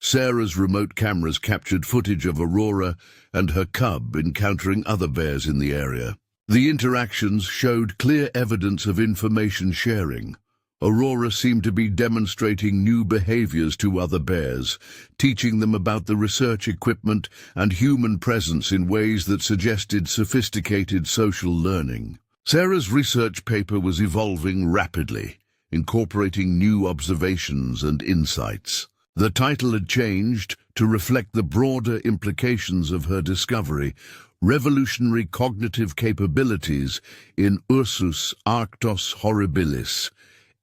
S1: Sarah's remote cameras captured footage of Aurora and her cub encountering other bears in the area. The interactions showed clear evidence of information sharing. Aurora seemed to be demonstrating new behaviors to other bears, teaching them about the research equipment and human presence in ways that suggested sophisticated social learning. Sarah's research paper was evolving rapidly, incorporating new observations and insights. The title had changed to reflect the broader implications of her discovery: revolutionary cognitive capabilities in Ursus arctos horribilis,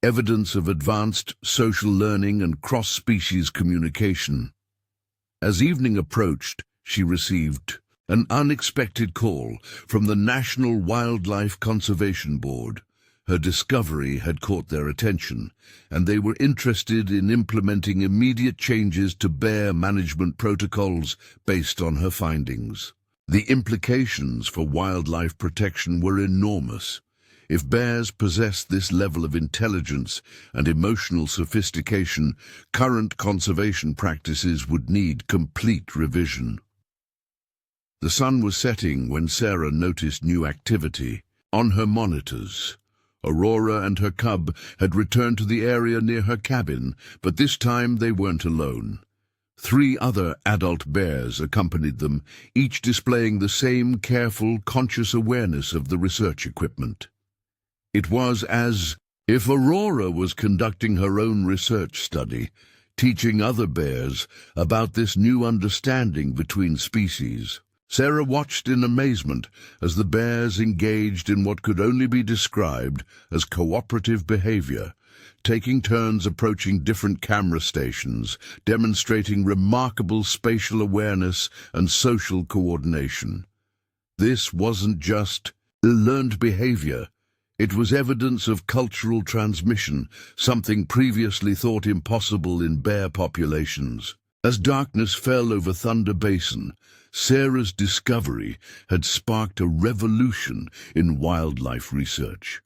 S1: evidence of advanced social learning and cross-species communication. As evening approached, she received an unexpected call from the National Wildlife Conservation Board. Her discovery had caught their attention, and they were interested in implementing immediate changes to bear management protocols based on her findings. The implications for wildlife protection were enormous. If bears possessed this level of intelligence and emotional sophistication, current conservation practices would need complete revision. The sun was setting when Sarah noticed new activity. On her monitors, Aurora and her cub had returned to the area near her cabin, but this time they weren't alone. 3 other adult bears accompanied them, each displaying the same careful, conscious awareness of the research equipment. It was as if Aurora was conducting her own research study, teaching other bears about this new understanding between species. Sarah watched in amazement as the bears engaged in what could only be described as cooperative behavior, taking turns approaching different camera stations, demonstrating remarkable spatial awareness and social coordination. This wasn't just learned behavior. It was evidence of cultural transmission, something previously thought impossible in bear populations. As darkness fell over Thunder Basin, Sarah's discovery had sparked a revolution in wildlife research.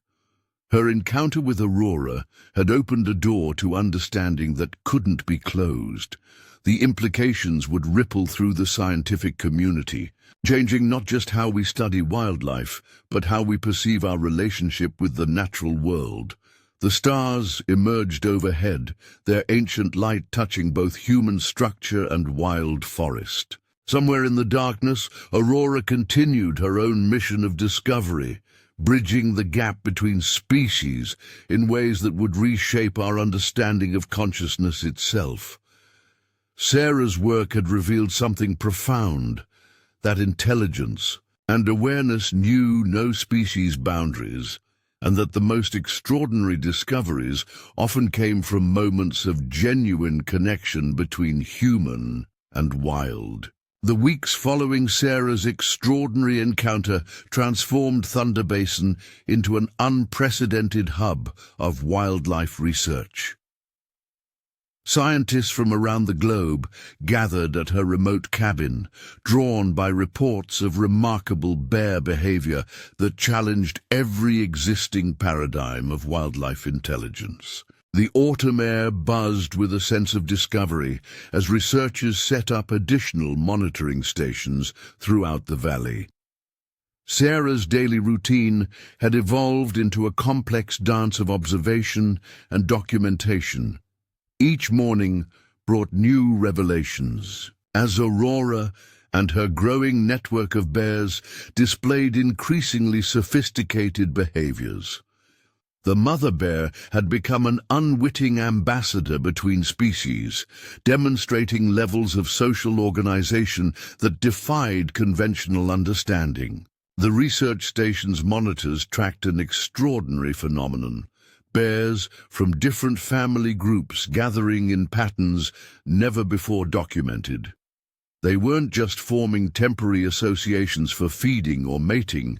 S1: Her encounter with Aurora had opened a door to understanding that couldn't be closed. The implications would ripple through the scientific community, changing not just how we study wildlife, but how we perceive our relationship with the natural world. The stars emerged overhead, their ancient light touching both human structure and wild forest. Somewhere in the darkness, Aurora continued her own mission of discovery, bridging the gap between species in ways that would reshape our understanding of consciousness itself. Sarah's work had revealed something profound, that intelligence and awareness knew no species boundaries, and that the most extraordinary discoveries often came from moments of genuine connection between human and wild. The weeks following Sarah's extraordinary encounter transformed Thunder Basin into an unprecedented hub of wildlife research. Scientists from around the globe gathered at her remote cabin, drawn by reports of remarkable bear behavior that challenged every existing paradigm of wildlife intelligence. The autumn air buzzed with a sense of discovery as researchers set up additional monitoring stations throughout the valley. Sarah's daily routine had evolved into a complex dance of observation and documentation. Each morning brought new revelations, as Aurora and her growing network of bears displayed increasingly sophisticated behaviors. The mother bear had become an unwitting ambassador between species, demonstrating levels of social organization that defied conventional understanding. The research station's monitors tracked an extraordinary phenomenon. Bears from different family groups gathering in patterns never before documented. They weren't just forming temporary associations for feeding or mating,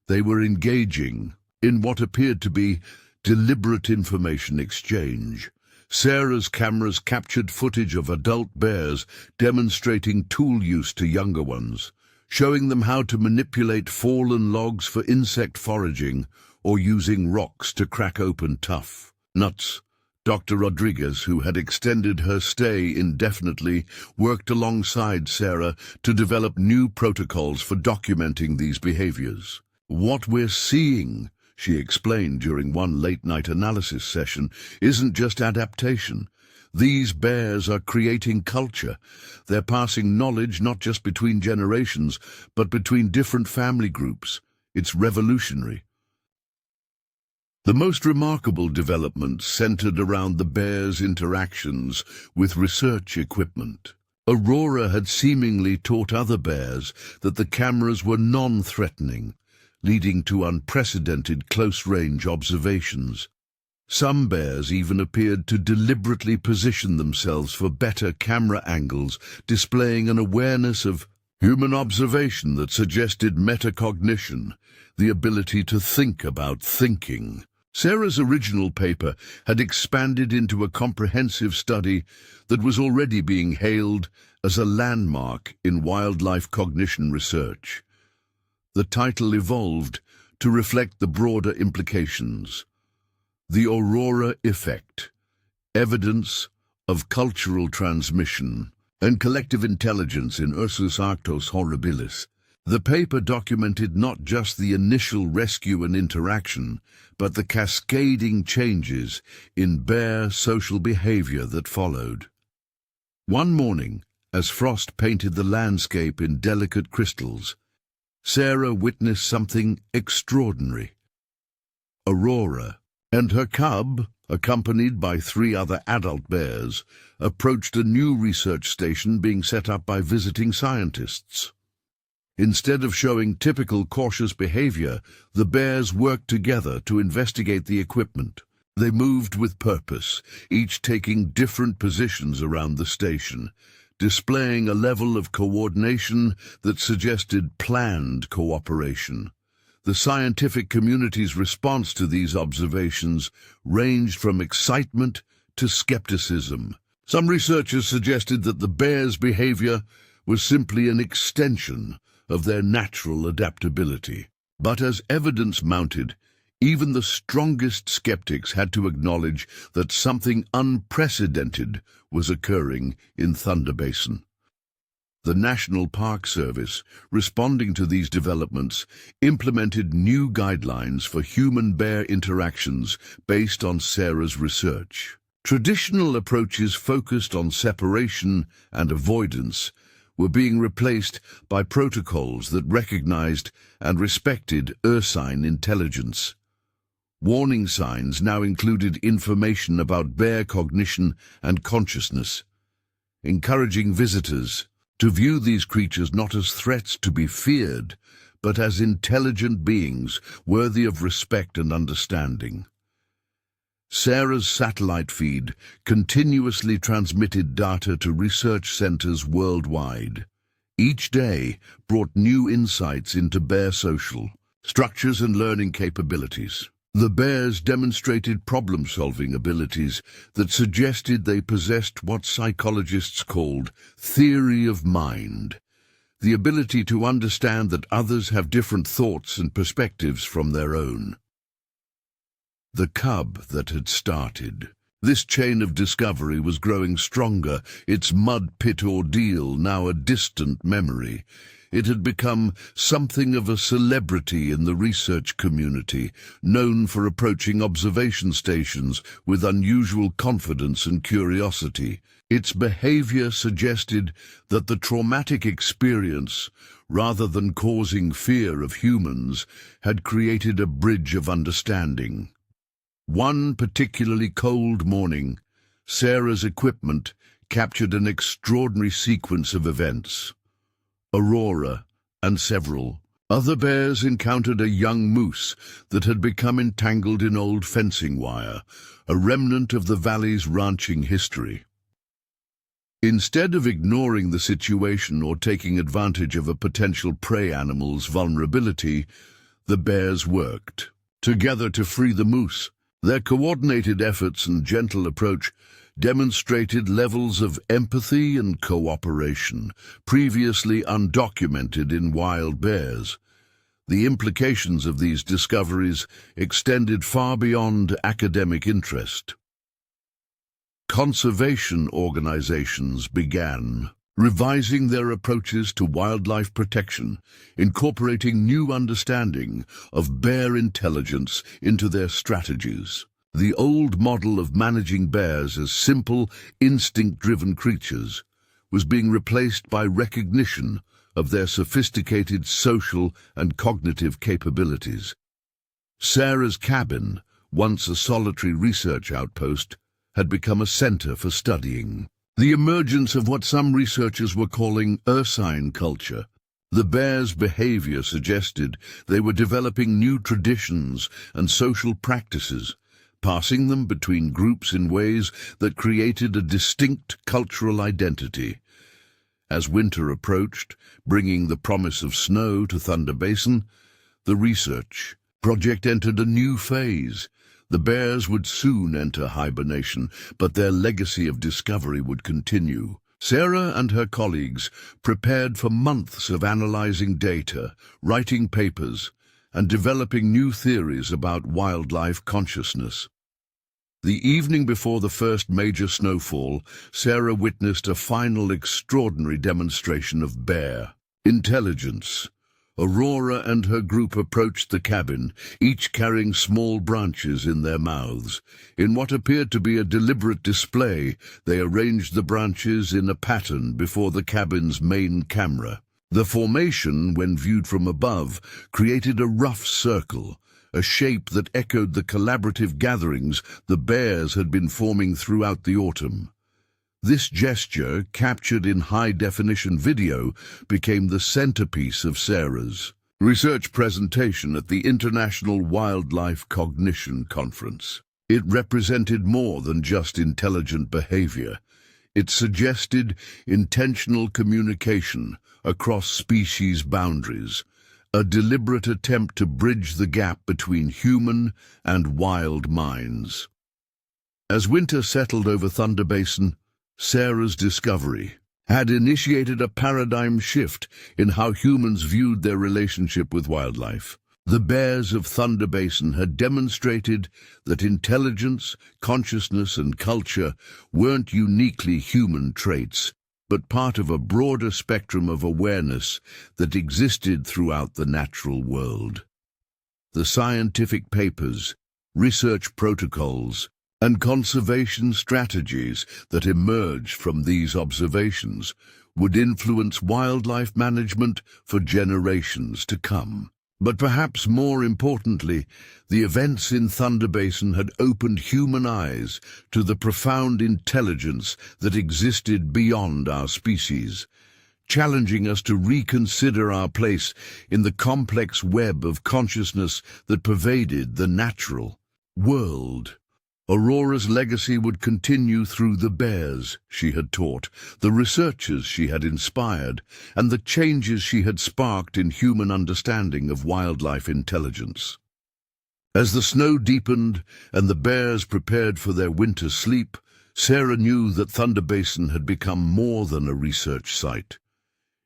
S1: they were engaging in what appeared to be deliberate information exchange. Sarah's cameras captured footage of adult bears demonstrating tool use to younger ones, showing them how to manipulate fallen logs for insect foraging or using rocks to crack open tough nuts. Dr. Rodriguez, who had extended her stay indefinitely, worked alongside Sarah to develop new protocols for documenting these behaviors. "What we're seeing," she explained during one late-night analysis session, "isn't just adaptation. These bears are creating culture. They're passing knowledge not just between generations, but between different family groups. It's revolutionary." The most remarkable developments centered around the bears' interactions with research equipment. Aurora had seemingly taught other bears that the cameras were non-threatening, leading to unprecedented close-range observations. Some bears even appeared to deliberately position themselves for better camera angles, displaying an awareness of human observation that suggested metacognition, the ability to think about thinking. Sarah's original paper had expanded into a comprehensive study that was already being hailed as a landmark in wildlife cognition research. The title evolved to reflect the broader implications. The Aurora Effect, Evidence of Cultural Transmission and Collective Intelligence in Ursus Arctos Horribilis. The paper documented not just the initial rescue and interaction, but the cascading changes in bear social behavior that followed. One morning, as frost painted the landscape in delicate crystals, Sarah witnessed something extraordinary. Aurora and her cub, accompanied by 3 other adult bears, approached a new research station being set up by visiting scientists. Instead of showing typical cautious behavior, the bears worked together to investigate the equipment. They moved with purpose, each taking different positions around the station, displaying a level of coordination that suggested planned cooperation. The scientific community's response to these observations ranged from excitement to skepticism. Some researchers suggested that the bears' behavior was simply an extension of their natural adaptability. But as evidence mounted, even the strongest skeptics had to acknowledge that something unprecedented was occurring in Thunder Basin. The National Park Service, responding to these developments, implemented new guidelines for human-bear interactions based on Sarah's research. Traditional approaches focused on separation and avoidance were being replaced by protocols that recognized and respected ursine intelligence. Warning signs now included information about bear cognition and consciousness, encouraging visitors to view these creatures not as threats to be feared, but as intelligent beings worthy of respect and understanding. Sarah's satellite feed continuously transmitted data to research centers worldwide. Each day brought new insights into bear social structures and learning capabilities. The bears demonstrated problem-solving abilities that suggested they possessed what psychologists called theory of mind, the ability to understand that others have different thoughts and perspectives from their own. The cub that had started. This chain of discovery was growing stronger, its mud pit ordeal now a distant memory. It had become something of a celebrity in the research community, known for approaching observation stations with unusual confidence and curiosity. Its behavior suggested that the traumatic experience, rather than causing fear of humans, had created a bridge of understanding. One particularly cold morning, Sarah's equipment captured an extraordinary sequence of events. Aurora and several Other bears encountered a young moose that had become entangled in old fencing wire, a remnant of the valley's ranching history. Instead of ignoring the situation or taking advantage of a potential prey animal's vulnerability, the bears worked together to free the moose. Their coordinated efforts and gentle approach demonstrated levels of empathy and cooperation previously undocumented in wild bears. The implications of these discoveries extended far beyond academic interest. Conservation organizations began revising their approaches to wildlife protection, incorporating new understanding of bear intelligence into their strategies. The old model of managing bears as simple, instinct-driven creatures was being replaced by recognition of their sophisticated social and cognitive capabilities. Sarah's cabin, once a solitary research outpost, had become a center for studying the emergence of what some researchers were calling ursine culture. The bears' behavior suggested they were developing new traditions and social practices, passing them between groups in ways that created a distinct cultural identity. As winter approached, bringing the promise of snow to Thunder Basin, the research project entered a new phase. The bears would soon enter hibernation, but their legacy of discovery would continue. Sarah and her colleagues prepared for months of analyzing data, writing papers, and developing new theories about wildlife consciousness. The evening before the first major snowfall, Sarah witnessed a final extraordinary demonstration of bear intelligence. Aurora and her group approached the cabin, each carrying small branches in their mouths. In what appeared to be a deliberate display, they arranged the branches in a pattern before the cabin's main camera. The formation, when viewed from above, created a rough circle, a shape that echoed the collaborative gatherings the bears had been forming throughout the autumn. This gesture, captured in high-definition video, became the centerpiece of Sarah's research presentation at the International Wildlife Cognition Conference. It represented more than just intelligent behavior. It suggested intentional communication across species boundaries, a deliberate attempt to bridge the gap between human and wild minds. As winter settled over Thunder Basin, Sarah's discovery had initiated a paradigm shift in how humans viewed their relationship with wildlife. The bears of Thunder Basin had demonstrated that intelligence, consciousness, and culture weren't uniquely human traits, but part of a broader spectrum of awareness that existed throughout the natural world. The scientific papers, research protocols, and conservation strategies that emerged from these observations would influence wildlife management for generations to come. But perhaps more importantly, the events in Thunder Basin had opened human eyes to the profound intelligence that existed beyond our species, challenging us to reconsider our place in the complex web of consciousness that pervaded the natural world. Aurora's legacy would continue through the bears she had taught, the researchers she had inspired, and the changes she had sparked in human understanding of wildlife intelligence. As the snow deepened and the bears prepared for their winter sleep, Sarah knew that Thunder Basin had become more than a research site.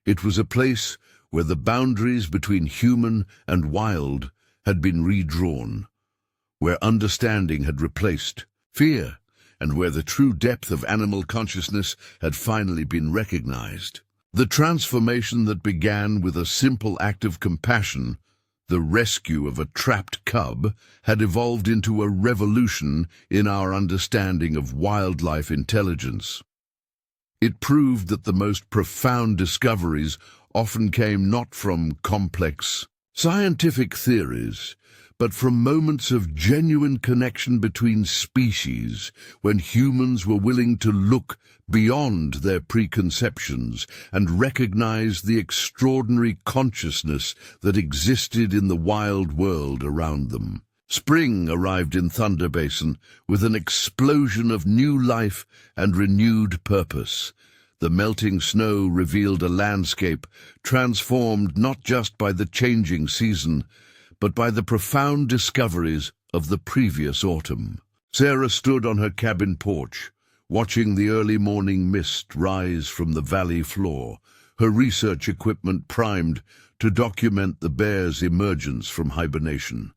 S1: It was a place where the boundaries between human and wild had been redrawn, where understanding had replaced fear, and where the true depth of animal consciousness had finally been recognized. The transformation that began with a simple act of compassion, the rescue of a trapped cub, had evolved into a revolution in our understanding of wildlife intelligence. It proved that the most profound discoveries often came not from complex scientific theories, but from moments of genuine connection between species, when humans were willing to look beyond their preconceptions and recognize the extraordinary consciousness that existed in the wild world around them. Spring arrived in Thunder Basin with an explosion of new life and renewed purpose. The melting snow revealed a landscape transformed not just by the changing season, but by the profound discoveries of the previous autumn. Sarah stood on her cabin porch, watching the early morning mist rise from the valley floor, her research equipment primed to document the bear's emergence from hibernation.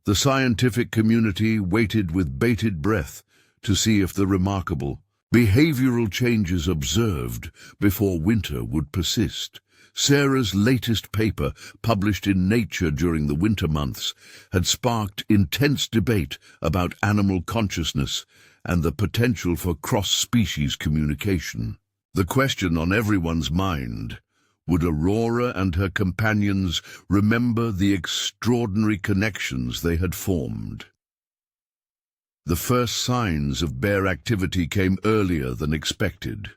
S1: The scientific community waited with bated breath to see if the remarkable behavioral changes observed before winter would persist. Sarah's latest paper, published in Nature during the winter months, had sparked intense debate about animal consciousness and the potential for cross-species communication. The question on everyone's mind: would Aurora and her companions remember the extraordinary connections they had formed? The first signs of bear activity came earlier than expected.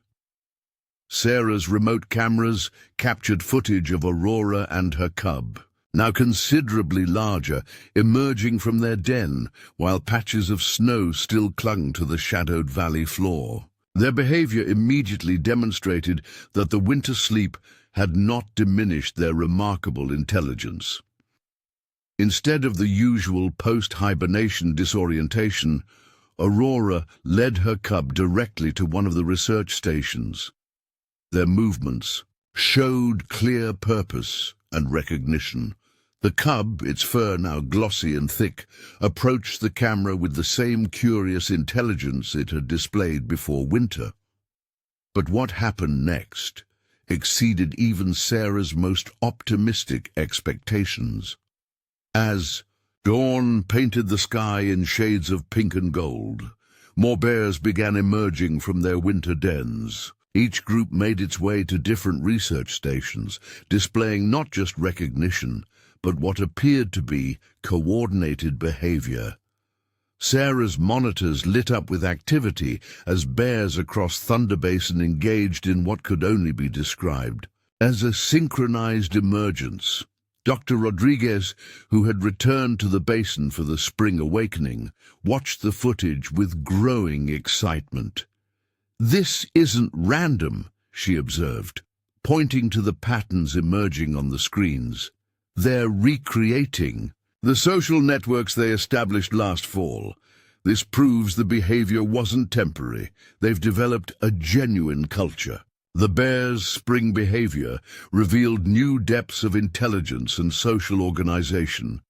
S1: Sarah's remote cameras captured footage of Aurora and her cub, now considerably larger, emerging from their den, while patches of snow still clung to the shadowed valley floor. Their behavior immediately demonstrated that the winter sleep had not diminished their remarkable intelligence. Instead of the usual post-hibernation disorientation, Aurora led her cub directly to one of the research stations. Their movements showed clear purpose and recognition. The cub, its fur now glossy and thick, approached the camera with the same curious intelligence it had displayed before winter. But what happened next exceeded even Sarah's most optimistic expectations. As dawn painted the sky in shades of pink and gold, more bears began emerging from their winter dens. Each group made its way to different research stations, displaying not just recognition, but what appeared to be coordinated behavior. Sarah's monitors lit up with activity as bears across Thunder Basin engaged in what could only be described as a synchronized emergence. Dr. Rodriguez, who had returned to the basin for the spring awakening, watched the footage with growing excitement. "This isn't random," she observed, pointing to the patterns emerging on the screens. "They're recreating the social networks they established last fall. This proves the behavior wasn't temporary. They've developed a genuine culture." The bears' spring behavior revealed new depths of intelligence and social organization.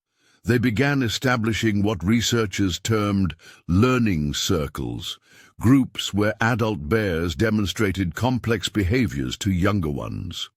S1: They began establishing what researchers termed learning circles, groups where adult bears demonstrated complex behaviors to younger ones.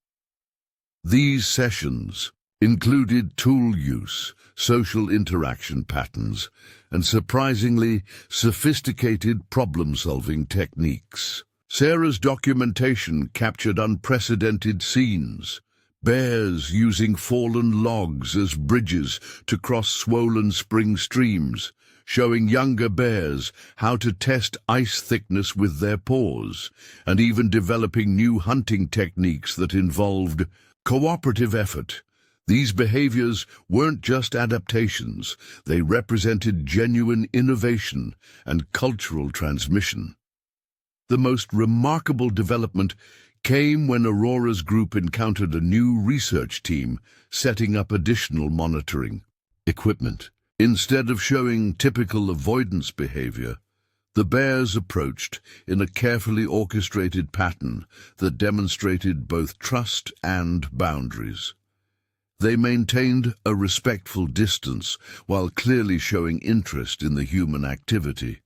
S1: These sessions included tool use, social interaction patterns, and surprisingly sophisticated problem-solving techniques. Sarah's documentation captured unprecedented scenes: bears using fallen logs as bridges to cross swollen spring streams, showing younger bears how to test ice thickness with their paws, and even developing new hunting techniques that involved cooperative effort. These behaviors weren't just adaptations, they represented genuine innovation and cultural transmission. The most remarkable development came when Aurora's group encountered a new research team setting up additional monitoring equipment. Instead of showing typical avoidance behavior, the bears approached in a carefully orchestrated pattern that demonstrated both trust and boundaries. They maintained a respectful distance while clearly showing interest in the human activity.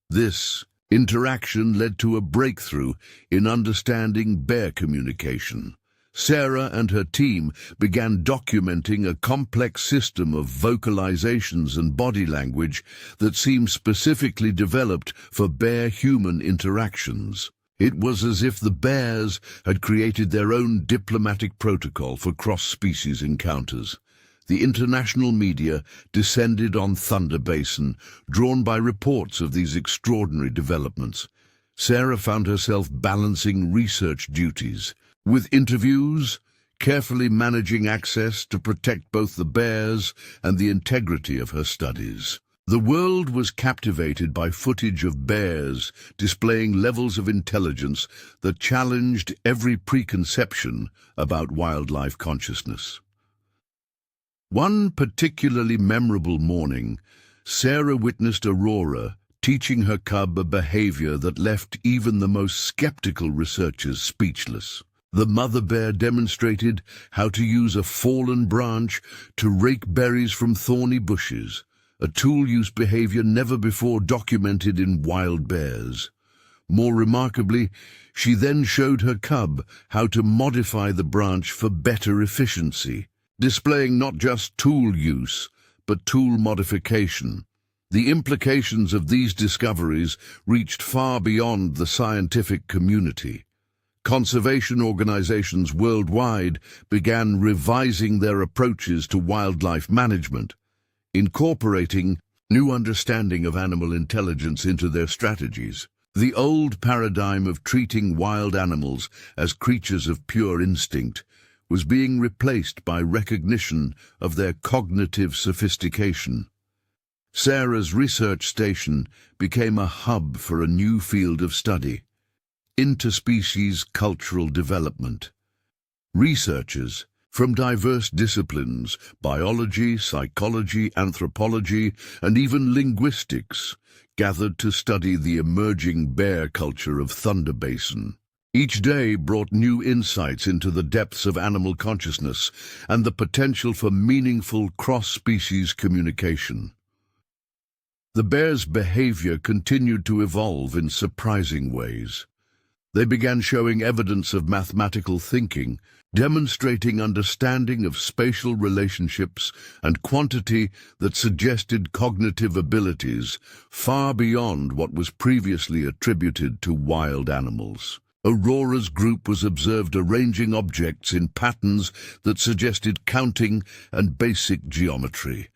S1: This interaction led to a breakthrough in understanding bear communication. Sarah and her team began documenting a complex system of vocalizations and body language that seemed specifically developed for bear-human interactions. It was as if the bears had created their own diplomatic protocol for cross-species encounters. The international media descended on Thunder Basin, drawn by reports of these extraordinary developments. Sarah found herself balancing research duties with interviews, carefully managing access to protect both the bears and the integrity of her studies. The world was captivated by footage of bears displaying levels of intelligence that challenged every preconception about wildlife consciousness. One particularly memorable morning, Sarah witnessed Aurora teaching her cub a behavior that left even the most skeptical researchers speechless. The mother bear demonstrated how to use a fallen branch to rake berries from thorny bushes, a tool-use behavior never before documented in wild bears. More remarkably, she then showed her cub how to modify the branch for better efficiency, displaying not just tool use, but tool modification. The implications of these discoveries reached far beyond the scientific community. Conservation organizations worldwide began revising their approaches to wildlife management, incorporating new understanding of animal intelligence into their strategies. The old paradigm of treating wild animals as creatures of pure instinct was being replaced by recognition of their cognitive sophistication. Sarah's research station became a hub for a new field of study: interspecies cultural development. Researchers from diverse disciplines, biology, psychology, anthropology, and even linguistics, gathered to study the emerging bear culture of Thunder Basin. Each day brought new insights into the depths of animal consciousness and the potential for meaningful cross-species communication. The bears' behavior continued to evolve in surprising ways. They began showing evidence of mathematical thinking, demonstrating understanding of spatial relationships and quantity that suggested cognitive abilities far beyond what was previously attributed to wild animals. Aurora's group was observed arranging objects in patterns that suggested counting and basic geometry.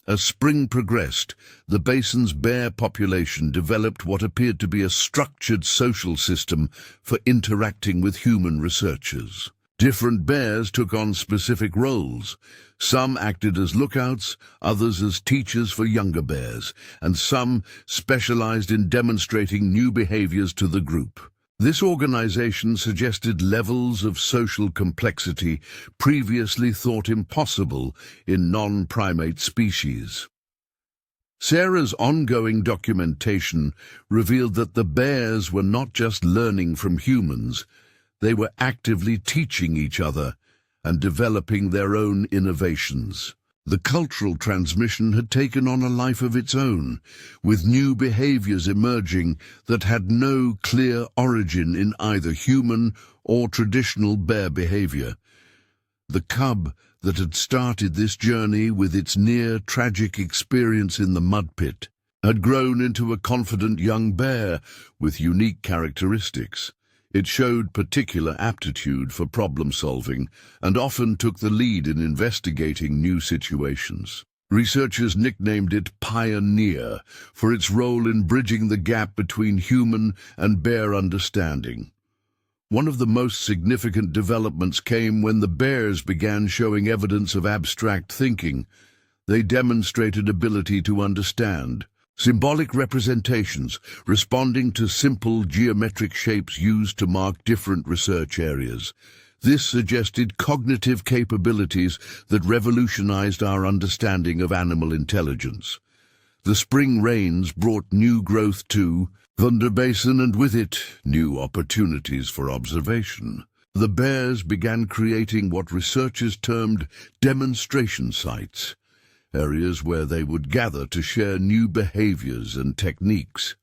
S1: As spring progressed, the basin's bear population developed what appeared to be a structured social system for interacting with human researchers. Different bears took on specific roles. Some acted as lookouts, others as teachers for younger bears, and some specialized in demonstrating new behaviors to the group. This organization suggested levels of social complexity previously thought impossible in non-primate species. Sarah's ongoing documentation revealed that the bears were not just learning from humans, they were actively teaching each other and developing their own innovations. The cultural transmission had taken on a life of its own, with new behaviors emerging that had no clear origin in either human or traditional bear behavior. The cub that had started this journey with its near-tragic experience in the mud pit had grown into a confident young bear with unique characteristics. It showed particular aptitude for problem-solving and often took the lead in investigating new situations. Researchers nicknamed it Pioneer for its role in bridging the gap between human and bear understanding. One of the most significant developments came when the bears began showing evidence of abstract thinking. They demonstrated ability to understand symbolic representations, responding to simple geometric shapes used to mark different research areas. This suggested cognitive capabilities that revolutionized our understanding of animal intelligence. The spring rains brought new growth to Thunder Basin, and with it, new opportunities for observation. The bears began creating what researchers termed demonstration sites, areas where they would gather to share new behaviors and techniques.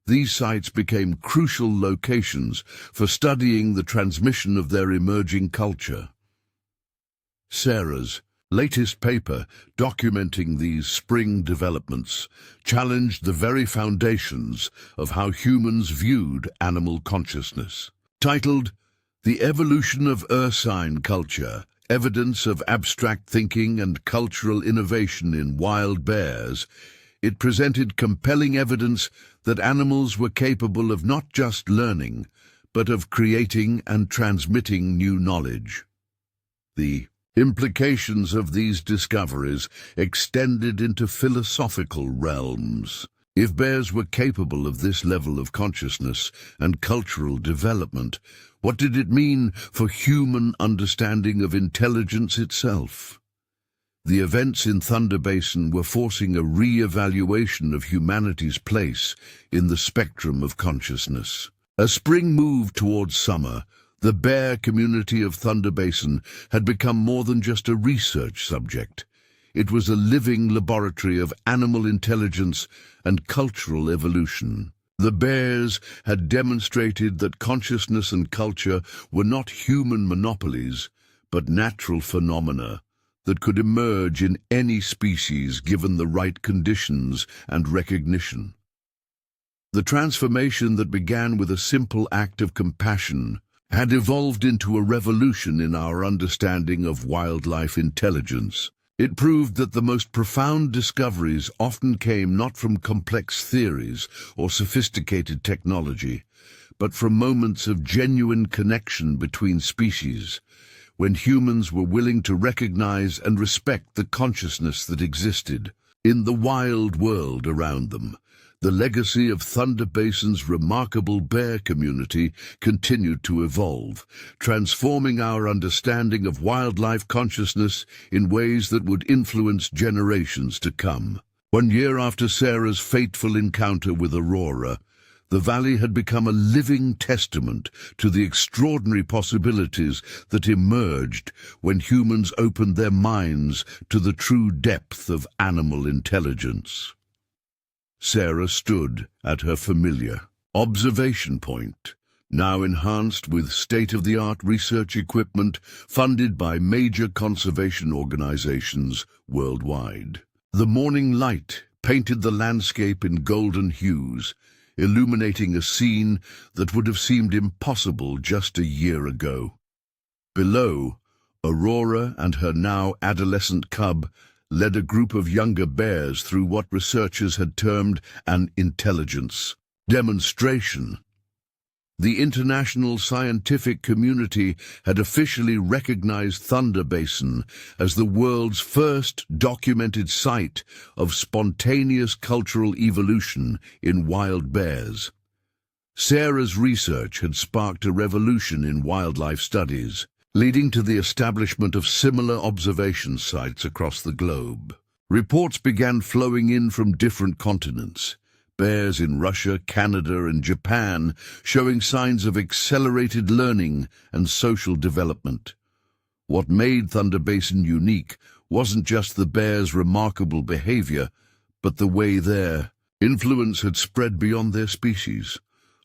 S1: These sites became crucial locations for studying the transmission of their emerging culture. Sarah's latest paper, documenting these spring developments, challenged the very foundations of how humans viewed animal consciousness. Titled "The Evolution of Ursine Culture, evidence of abstract thinking and cultural innovation in wild bears, it presented compelling evidence that animals were capable of not just learning, but of creating and transmitting new knowledge. The implications of these discoveries extended into philosophical realms. If bears were capable of this level of consciousness and cultural development, what did it mean for human understanding of intelligence itself? The events in Thunder Basin were forcing a re-evaluation of humanity's place in the spectrum of consciousness. As spring moved towards summer, the bear community of Thunder Basin had become more than just a research subject. It was a living laboratory of animal intelligence and cultural evolution. The bears had demonstrated that consciousness and culture were not human monopolies, but natural phenomena that could emerge in any species given the right conditions and recognition. The transformation that began with a simple act of compassion had evolved into a revolution in our understanding of wildlife intelligence. It proved that the most profound discoveries often came not from complex theories or sophisticated technology, but from moments of genuine connection between species, when humans were willing to recognize and respect the consciousness that existed in the wild world around them. The legacy of Thunder Basin's remarkable bear community continued to evolve, transforming our understanding of wildlife consciousness in ways that would influence generations to come. 1 year after Sarah's fateful encounter with Aurora, the valley had become a living testament to the extraordinary possibilities that emerged when humans opened their minds to the true depth of animal intelligence. Sarah stood at her familiar observation point, now enhanced with state-of-the-art research equipment funded by major conservation organizations worldwide. The morning light painted the landscape in golden hues, illuminating a scene that would have seemed impossible just a year ago. Below, Aurora and her now adolescent cub led a group of younger bears through what researchers had termed an intelligence demonstration. The international scientific community had officially recognized Thunder Basin as the world's first documented site of spontaneous cultural evolution in wild bears. Sarah's research had sparked a revolution in wildlife studies, leading to the establishment of similar observation sites across the globe. Reports began flowing in from different continents, bears in Russia, Canada, and Japan showing signs of accelerated learning and social development. What made Thunder Basin unique wasn't just the bears' remarkable behavior, but the way their influence had spread beyond their species.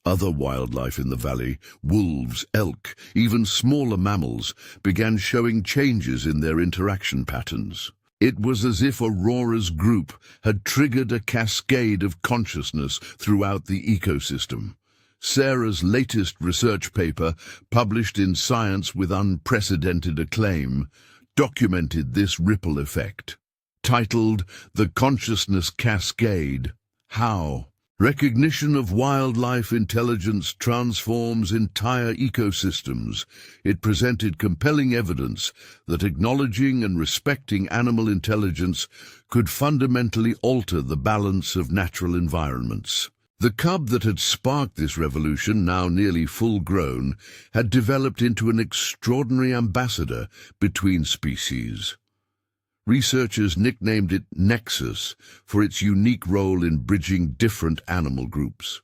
S1: Other wildlife in the valley, wolves, elk, even smaller mammals, began showing changes in their interaction patterns. It was as if Aurora's group had triggered a cascade of consciousness throughout the ecosystem. Sarah's latest research paper, published in Science with unprecedented acclaim, documented this ripple effect. Titled "The Consciousness Cascade: How Recognition of Wildlife Intelligence Transforms Entire Ecosystems," it presented compelling evidence that acknowledging and respecting animal intelligence could fundamentally alter the balance of natural environments. The cub that had sparked this revolution, now nearly full-grown, had developed into an extraordinary ambassador between species. Researchers nicknamed it Nexus for its unique role in bridging different animal groups.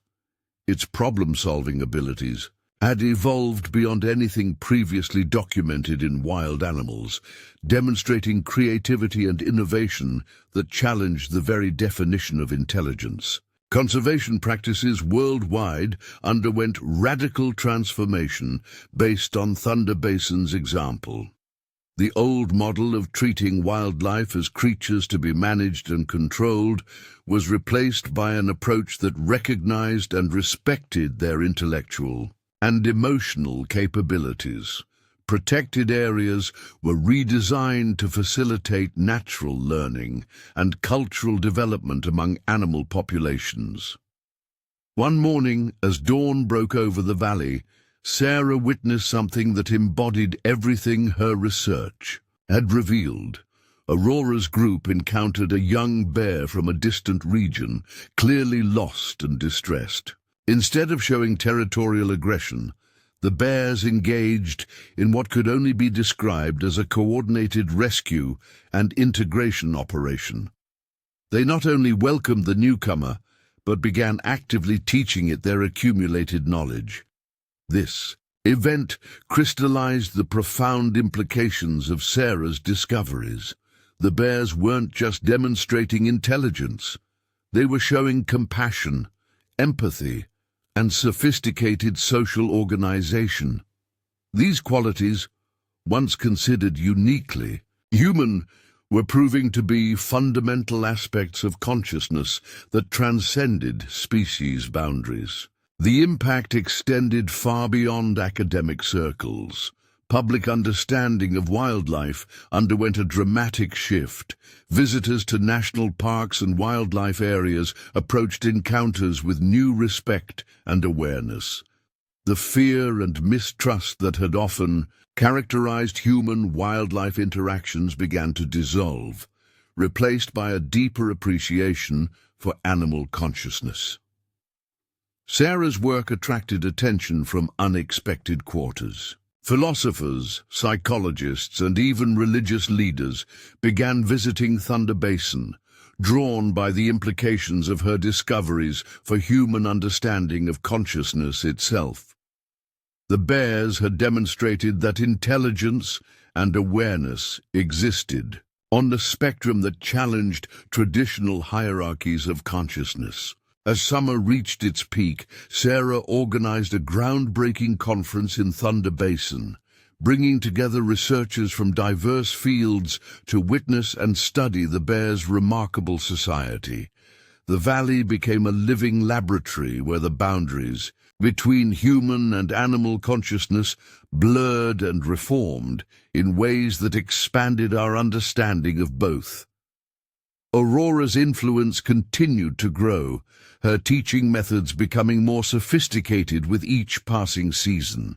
S1: Its problem-solving abilities had evolved beyond anything previously documented in wild animals, demonstrating creativity and innovation that challenged the very definition of intelligence. Conservation practices worldwide underwent radical transformation based on Thunder Basin's example. The old model of treating wildlife as creatures to be managed and controlled was replaced by an approach that recognized and respected their intellectual and emotional capabilities. protected areas were redesigned to facilitate natural learning and cultural development among animal populations. One morning, as dawn broke over the valley, Sarah witnessed something that embodied everything her research had revealed. Aurora's group encountered a young bear from a distant region, clearly lost and distressed. Instead of showing territorial aggression, the bears engaged in what could only be described as a coordinated rescue and integration operation. They not only welcomed the newcomer, but began actively teaching it their accumulated knowledge. This event crystallized the profound implications of Sarah's discoveries. The bears weren't just demonstrating intelligence. They were showing compassion, empathy, and sophisticated social organization. These qualities, once considered uniquely human, were proving to be fundamental aspects of consciousness that transcended species boundaries. The impact extended far beyond academic circles. Public understanding of wildlife underwent a dramatic shift. Visitors to national parks and wildlife areas approached encounters with new respect and awareness. The fear and mistrust that had often characterized human-wildlife interactions began to dissolve, replaced by a deeper appreciation for animal consciousness. Sarah's work attracted attention from unexpected quarters. Philosophers, psychologists, and even religious leaders began visiting Thunder Basin, drawn by the implications of her discoveries for human understanding of consciousness itself. The bears had demonstrated that intelligence and awareness existed on the spectrum that challenged traditional hierarchies of consciousness. As summer reached its peak, Sarah organized a groundbreaking conference in Thunder Basin, bringing together researchers from diverse fields to witness and study the bears' remarkable society. The valley became a living laboratory where the boundaries between human and animal consciousness blurred and reformed in ways that expanded our understanding of both. Aurora's influence continued to grow, her teaching methods becoming more sophisticated with each passing season.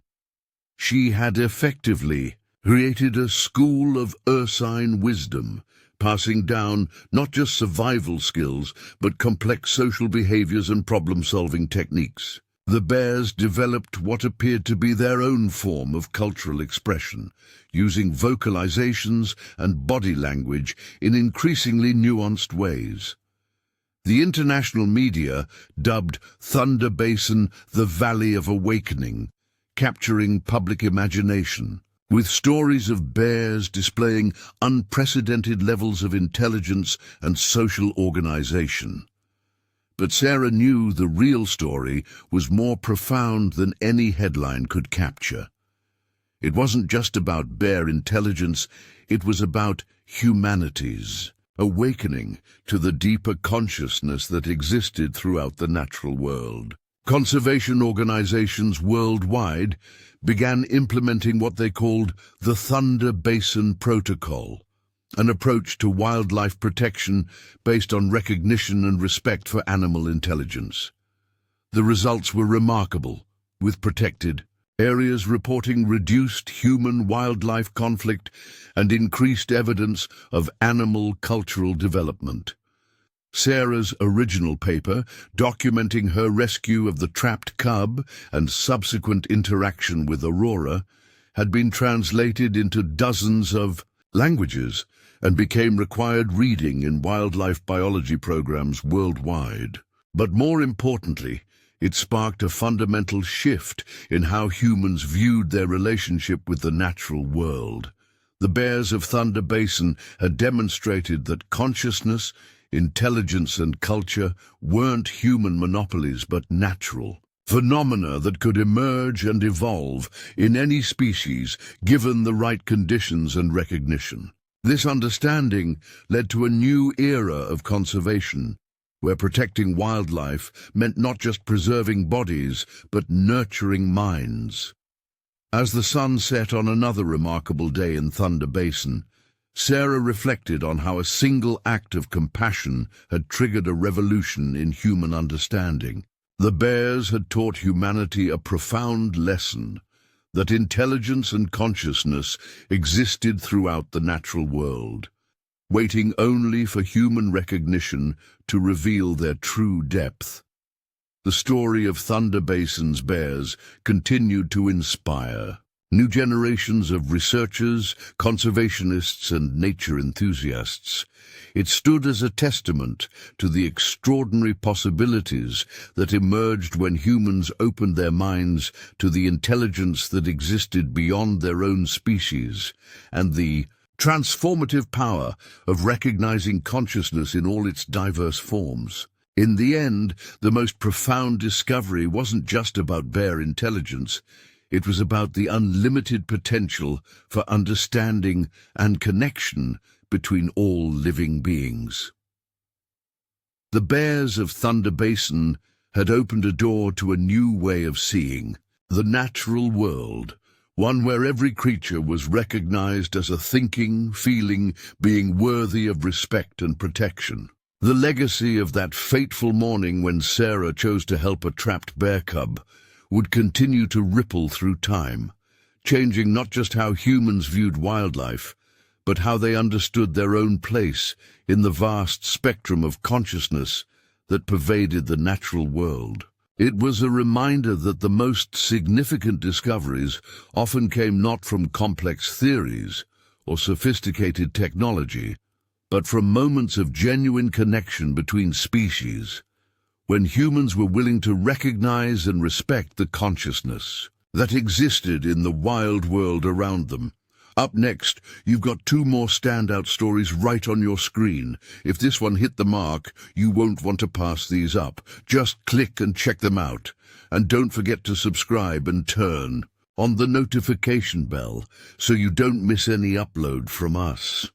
S1: She had effectively created a school of ursine wisdom, passing down not just survival skills, but complex social behaviors and problem-solving techniques. The bears developed what appeared to be their own form of cultural expression, using vocalizations and body language in increasingly nuanced ways. The international media dubbed Thunder Basin the Valley of Awakening, capturing public imagination, with stories of bears displaying unprecedented levels of intelligence and social organization. But Sarah knew the real story was more profound than any headline could capture. It wasn't just about bear intelligence, it was about humanity's awakening to the deeper consciousness that existed throughout the natural world. Conservation organizations worldwide began implementing what they called the Thunder Basin Protocol, an approach to wildlife protection based on recognition and respect for animal intelligence. The results were remarkable, with protected areas reporting reduced human-wildlife conflict and increased evidence of animal cultural development. Sarah's original paper, documenting her rescue of the trapped cub and subsequent interaction with Aurora, had been translated into dozens of languages and became required reading in wildlife biology programs worldwide. But more importantly, it sparked a fundamental shift in how humans viewed their relationship with the natural world. The bears of Thunder Basin had demonstrated that consciousness, intelligence, and culture weren't human monopolies but natural phenomena that could emerge and evolve in any species given the right conditions and recognition. This understanding led to a new era of conservation, where protecting wildlife meant not just preserving bodies, but nurturing minds. As the sun set on another remarkable day in Thunder Basin, Sarah reflected on how a single act of compassion had triggered a revolution in human understanding. The bears had taught humanity a profound lesson, that intelligence and consciousness existed throughout the natural world, waiting only for human recognition to reveal their true depth. The story of Thunder Basin's bears continued to inspire new generations of researchers, conservationists, and nature enthusiasts. It stood as a testament to the extraordinary possibilities that emerged when humans opened their minds to the intelligence that existed beyond their own species, and the transformative power of recognizing consciousness in all its diverse forms. In the end, the most profound discovery wasn't just about bear intelligence. It was about the unlimited potential for understanding and connection between all living beings. The bears of Thunder Basin had opened a door to a new way of seeing the natural world, one where every creature was recognized as a thinking, feeling being worthy of respect and protection. The legacy of that fateful morning when Sarah chose to help a trapped bear cub would continue to ripple through time, changing not just how humans viewed wildlife, but how they understood their own place in the vast spectrum of consciousness that pervaded the natural world. It was a reminder that the most significant discoveries often came not from complex theories or sophisticated technology, but from moments of genuine connection between species, when humans were willing to recognize and respect the consciousness that existed in the wild world around them. Up next, you've got two more standout stories right on your screen. If this one hit the mark, you won't want to pass these up. Just click and check them out. And don't forget to subscribe and turn on the notification bell so you don't miss any upload from us.